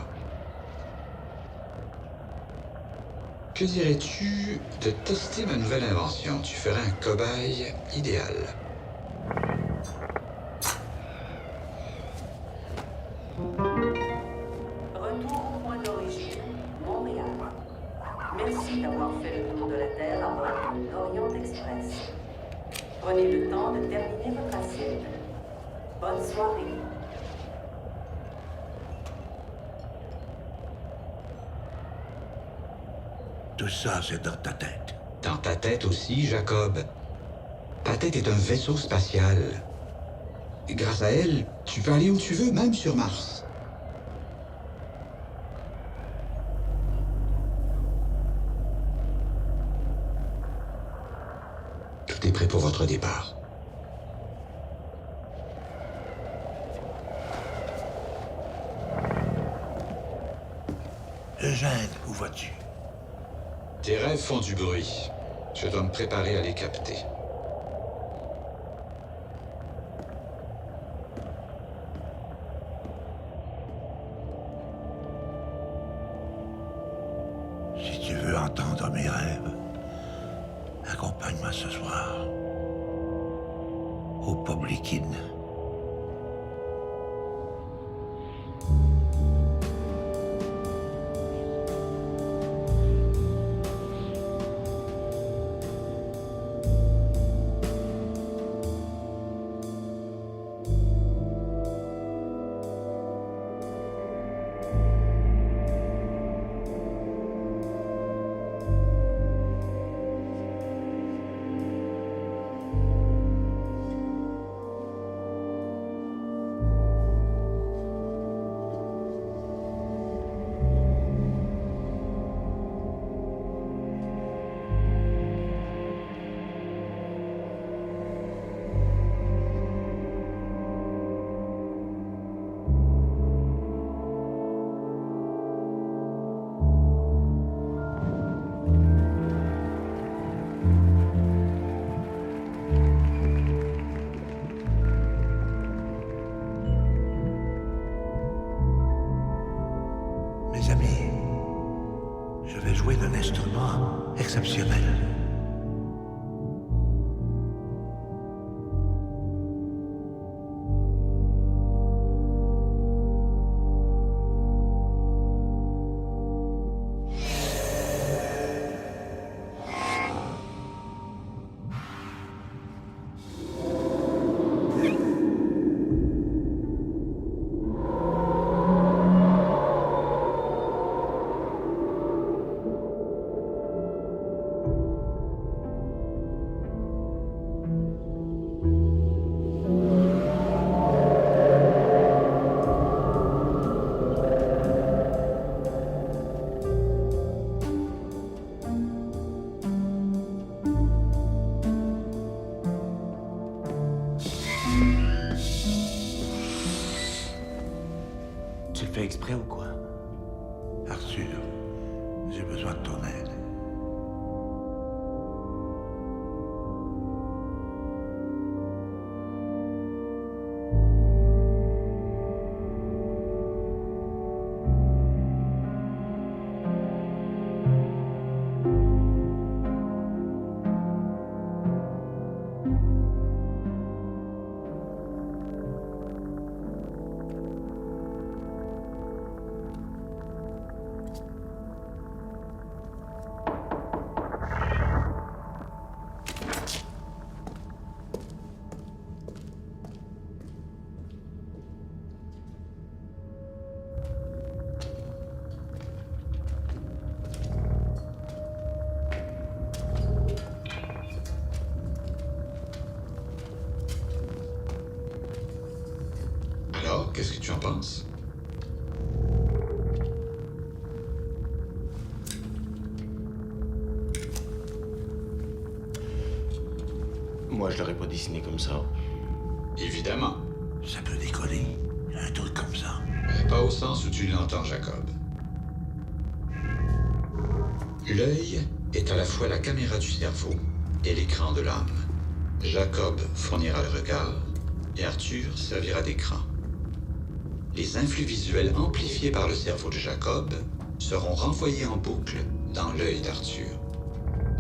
Que dirais-tu de tester ma nouvelle invention? Tu ferais un cobaye idéal. Retour au point d'origine, Montréal. Merci d'avoir fait le tour de la Terre à bord de l'Orient Express. Prenez le temps de terminer votre assiette. Bonne soirée. Tout ça, c'est dans ta tête. Dans ta tête aussi, Jacob. Ta tête est un vaisseau spatial. Et grâce à elle, tu peux aller où tu veux, même sur Mars. Tout est prêt pour votre départ. Eugène, où vas-tu? Tes rêves font du bruit. Je dois me préparer à les capter. Si tu veux entendre mes rêves, accompagne-moi ce soir au Public Inn. joué d'un instrument exceptionnel. Tu le fais exprès ou quoi? Arthur, j'ai besoin de ton aide. Alors, qu'est-ce que tu en penses? Moi, je l'aurais pas dessiné comme ça. Évidemment. Ça peut décoller, un truc comme ça. Mais pas au sens où tu l'entends, Jacob. L'œil est à la fois la caméra du cerveau et l'écran de l'âme. Jacob fournira le regard et Arthur servira d'écran. Les influx visuels amplifiés par le cerveau de Jacob seront renvoyés en boucle dans l'œil d'Arthur.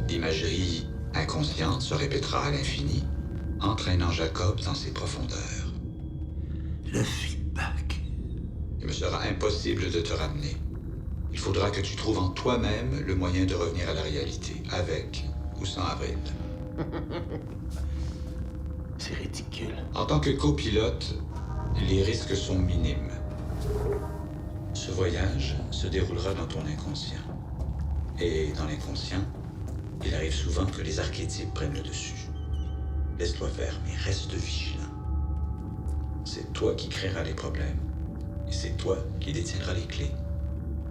L'imagerie inconsciente se répétera à l'infini, entraînant Jacob dans ses profondeurs. Le feedback. Il me sera impossible de te ramener. Il faudra que tu trouves en toi-même le moyen de revenir à la réalité, avec ou sans Avril. C'est ridicule. En tant que copilote, les risques sont minimes. Ce voyage se déroulera dans ton inconscient. Et dans l'inconscient, il arrive souvent que les archétypes prennent le dessus. Laisse-toi faire, mais reste vigilant. C'est toi qui créeras les problèmes. Et c'est toi qui détiendras les clés.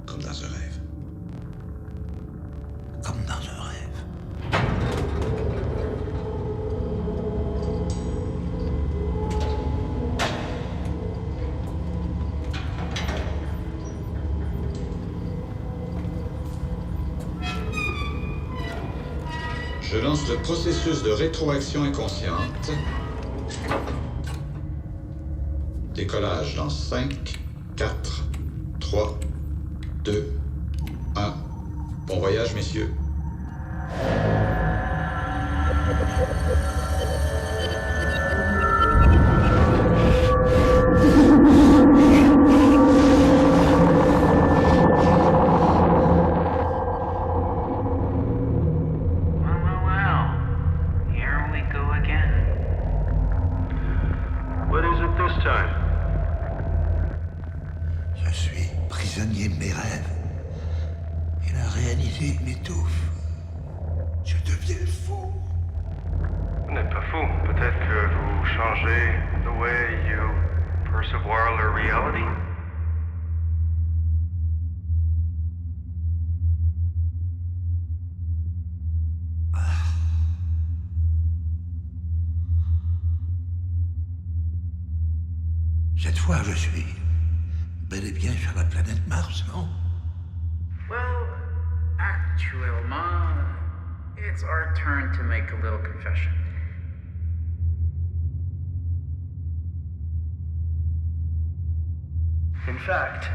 Comme dans un rêve. Comme dans un rêve. Je lance le processus de rétroaction inconsciente. Décollage dans 5, 4, 3, 2, 1. Bon voyage, messieurs. Je suis prisonnier de mes rêves. Et la réalité m'étouffe. Je deviens fou. Vous n'êtes pas fou. Peut-être que vous changez the way you perceive la reality. Cette fois, je suis bel et bien sur la planète Mars, non? Well, actuellement, it's our turn to make a little confession. In fact,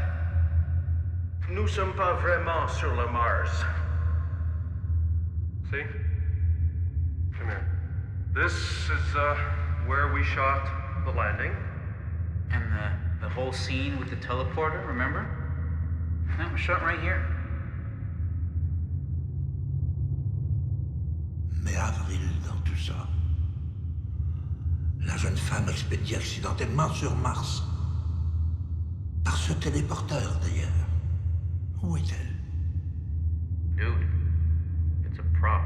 nous sommes pas vraiment sur le Mars. See? Come here. This is where we shot the landing. And the whole scene with the teleporter, remember? That was shot right here. Mais Avril dans tout ça. La jeune femme expédiée accidentellement sur Mars. Par ce téléporteur, d'ailleurs. Où est-elle? Dude, it's a prop.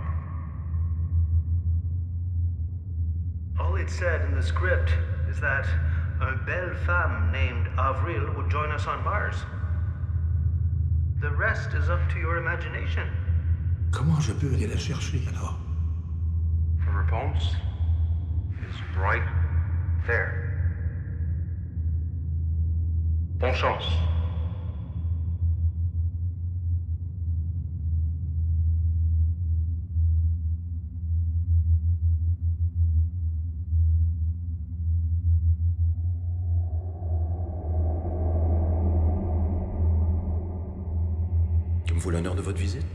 All it said in the script is that a belle femme named Avril would join us on Mars. The rest is up to your imagination. Comment je peux aller la chercher, alors? The réponse is right there. Bonne chance. Qui me vaut l'honneur de votre visite?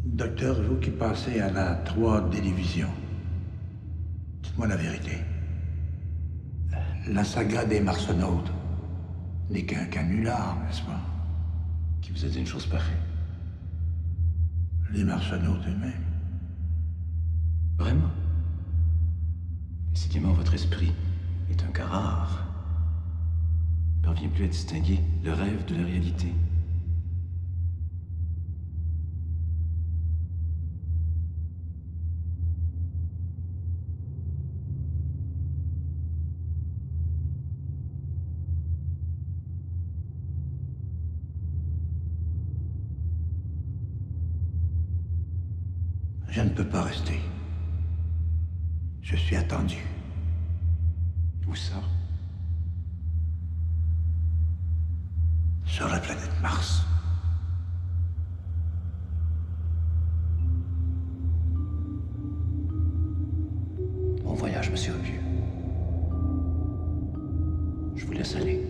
Docteur, vous qui passez à la 3 télévision, dites-moi la vérité. La saga des Marsonautes n'est qu'un canular, n'est-ce pas? Qui vous a dit une chose pareille? Les Marsonautes eux-mêmes. Vraiment? Décidément, votre esprit est un cas rare. Ne parvient plus à distinguer le rêve de la réalité. Je ne peux pas rester. Je suis attendu. Où ça? Sur la planète Mars. Bon voyage, monsieur Opieux. Je vous laisse aller.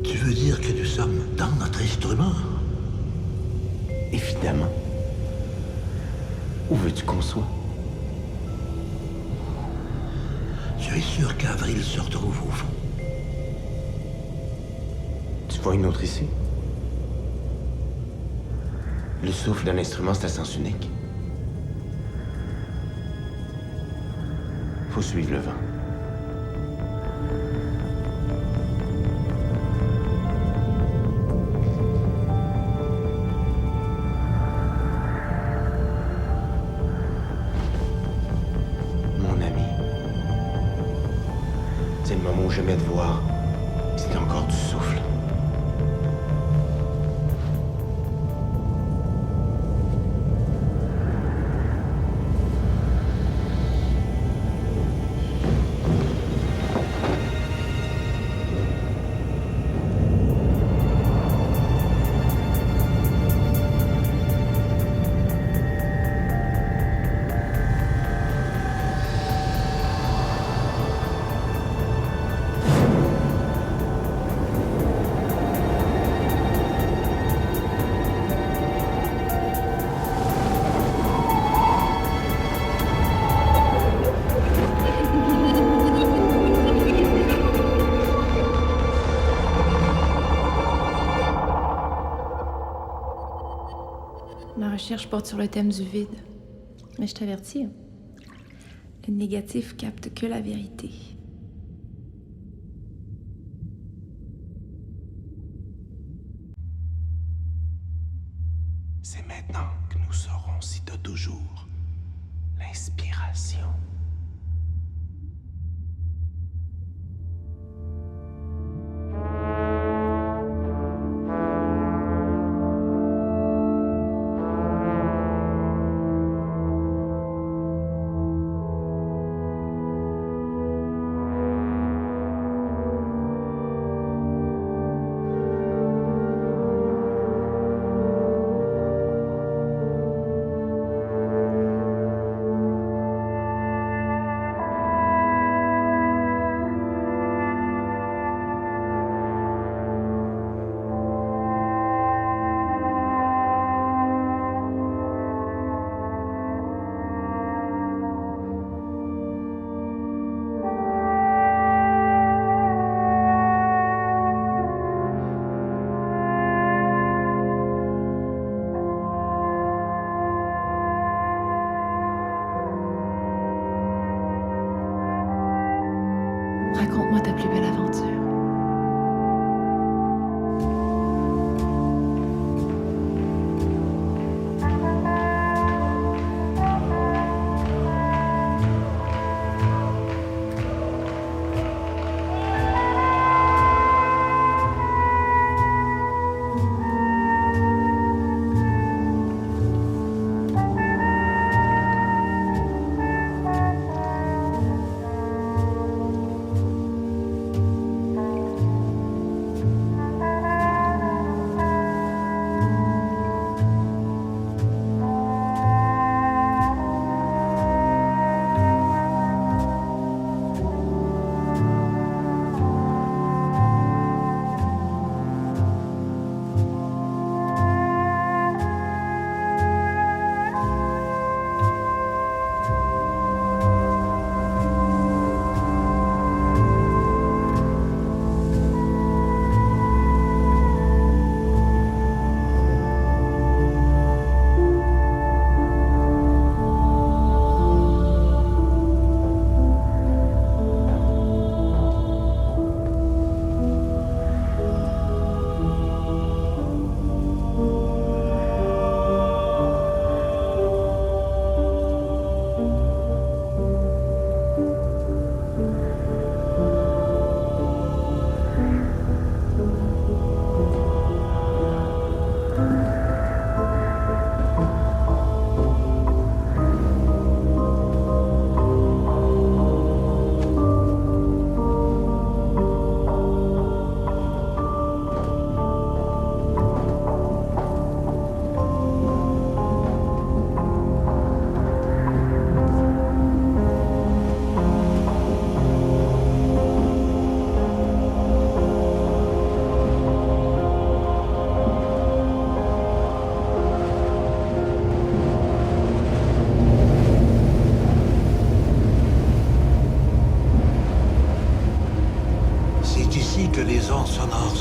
Tu veux dire que nous sommes dans notre instrument? Évidemment. Où veux-tu qu'on soit? Tu es sûr qu'Avril se retrouve au fond? Tu vois une autre ici? Le souffle d'un instrument, c'est à sens unique. Faut suivre le vent. Mon ami, c'est le moment où jamais te voir. C'est encore du souffle. Ma recherche porte sur le thème du vide. Mais je t'avertis, hein, le négatif capte que la vérité. C'est maintenant que nous saurons si t'as toujours l'inspiration.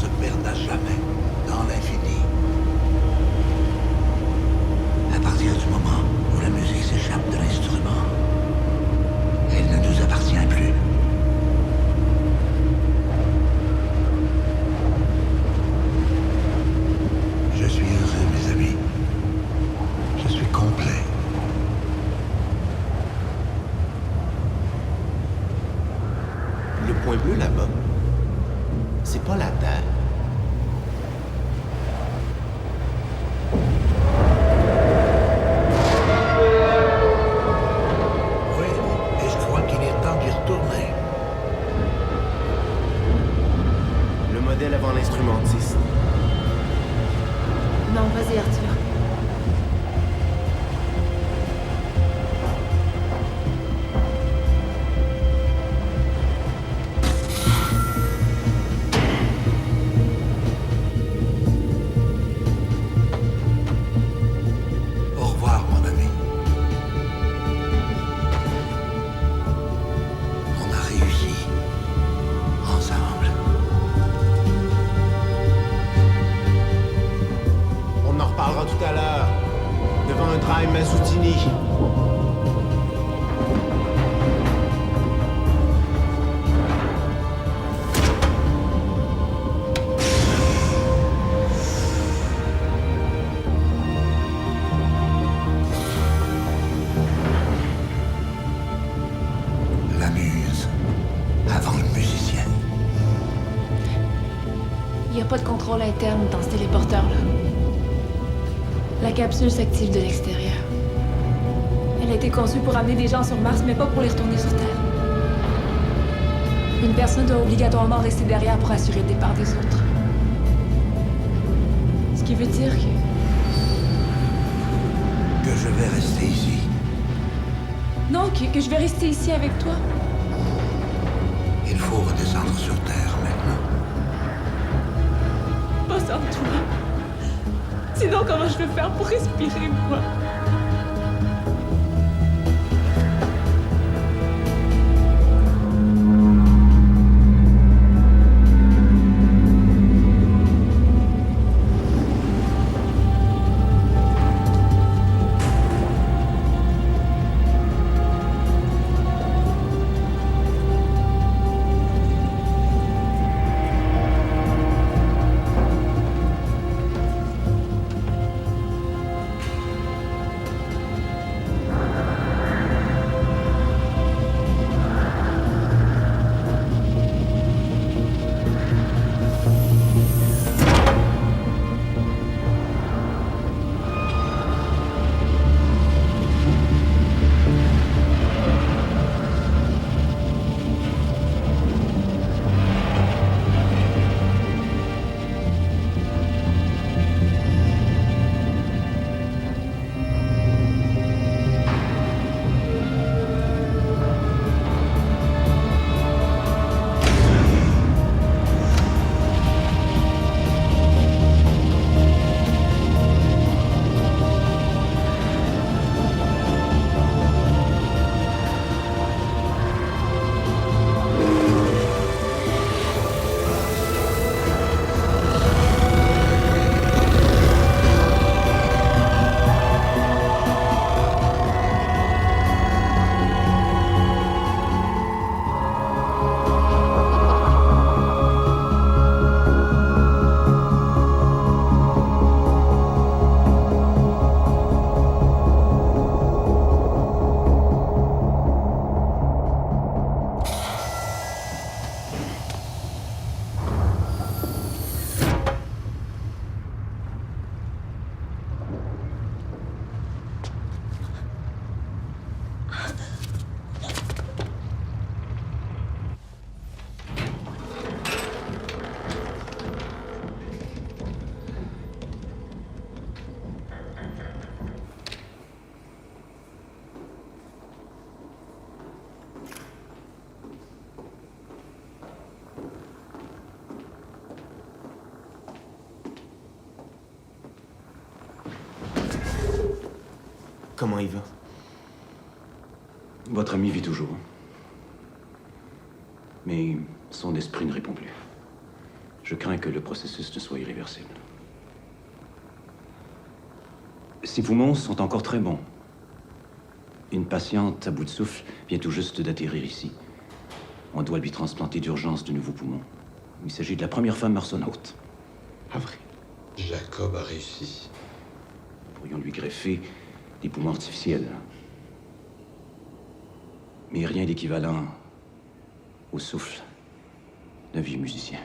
se perdent à jamais dans l'infini. À partir du moment où la musique s'échappe de l'instrument, elle ne nous appartient plus. Je suis heureux, mes amis. Je suis complet. Le point bleu là-bas, c'est pas la Terre. Oui, et je crois qu'il est temps d'y retourner. Le modèle avant l'instrumentiste. Non, vas-y, Arthur. Au revoir, mon ami. On a réussi. Ensemble. On en reparlera tout à l'heure, devant un drive Mazzoutini. La muse. Avant le musicien. Il n'y a pas de contrôle interne dans ce téléporteur-là. La capsule s'active de l'extérieur. Elle a été conçue pour amener des gens sur Mars, mais pas pour les retourner sur Terre. Une personne doit obligatoirement rester derrière pour assurer le départ des autres. Ce qui veut dire Que je vais rester ici. Non, que je vais rester ici avec toi. Il faut redescendre sur Terre maintenant. Pas sans toi. Sinon, comment je vais faire pour respirer, moi? Comment il va? Votre ami vit toujours. Mais son esprit ne répond plus. Je crains que le processus ne soit irréversible. Ses poumons sont encore très bons. Une patiente à bout de souffle vient tout juste d'atterrir ici. On doit lui transplanter d'urgence de nouveaux poumons. Il s'agit de la première femme marsonaute. Avril. Jacob a réussi. Nous pourrions lui greffer des poumons artificiels. Mais rien d'équivalent au souffle d'un vieux musicien.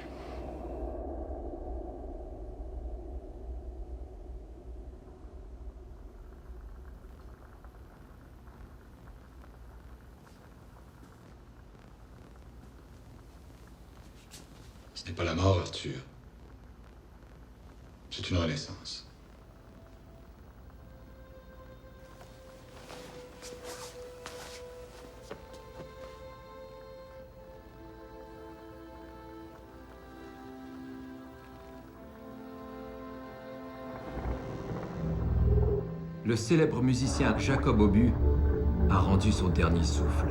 Ce n'est pas la mort, Arthur. C'est une renaissance. Le célèbre musicien Jacob Obu a rendu son dernier souffle.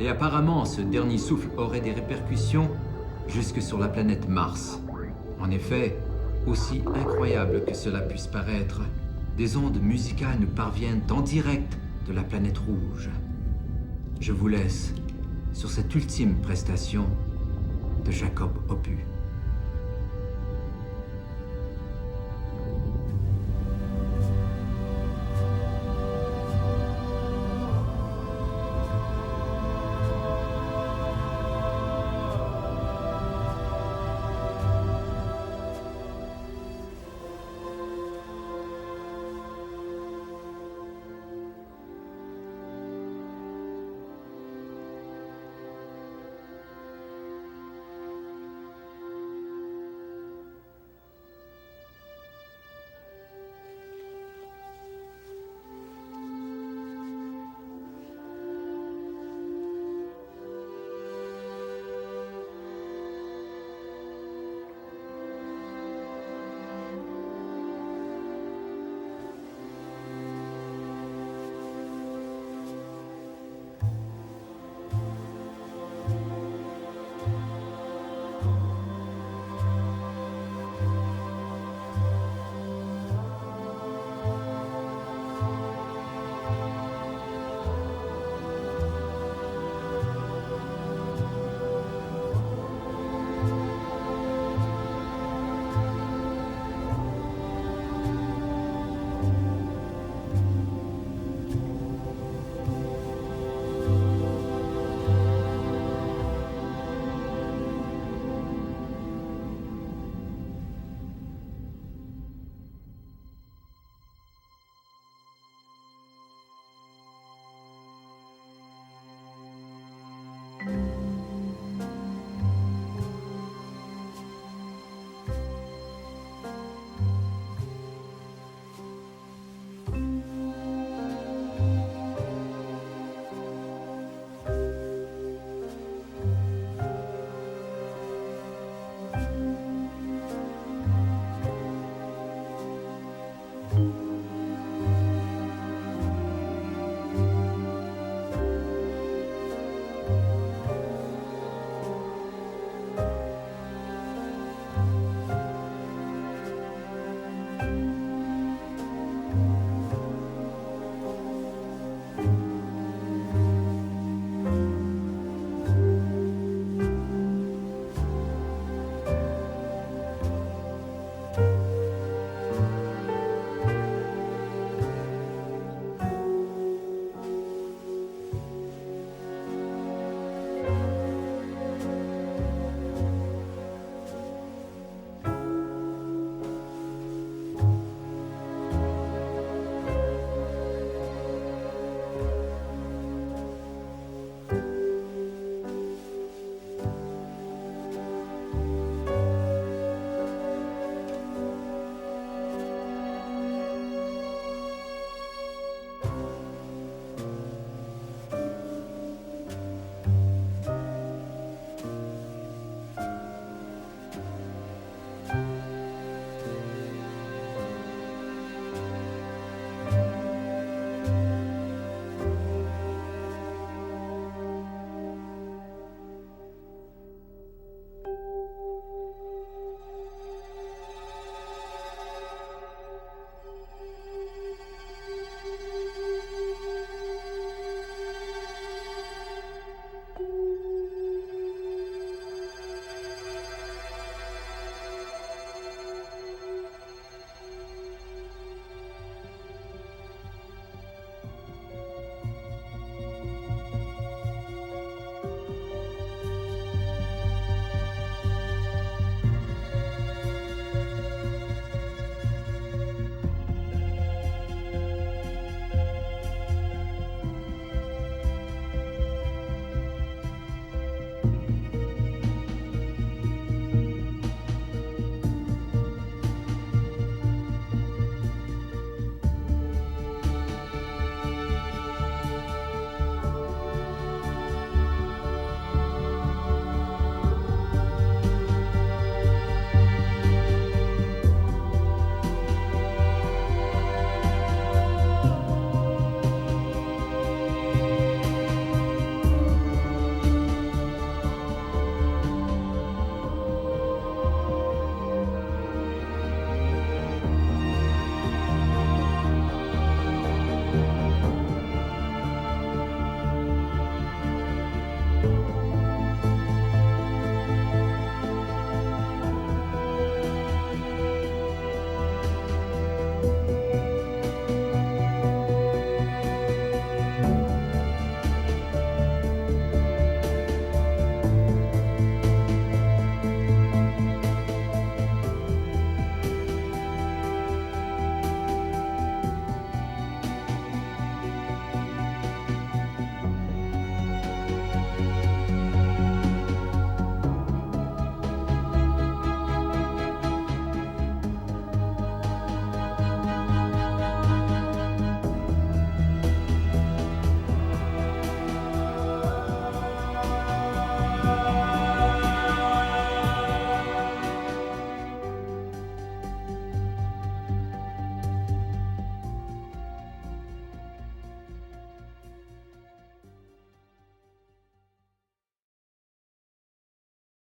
Et apparemment, ce dernier souffle aurait des répercussions jusque sur la planète Mars. En effet, aussi incroyable que cela puisse paraître, des ondes musicales nous parviennent en direct de la planète rouge. Je vous laisse sur cette ultime prestation de Jacob Obu.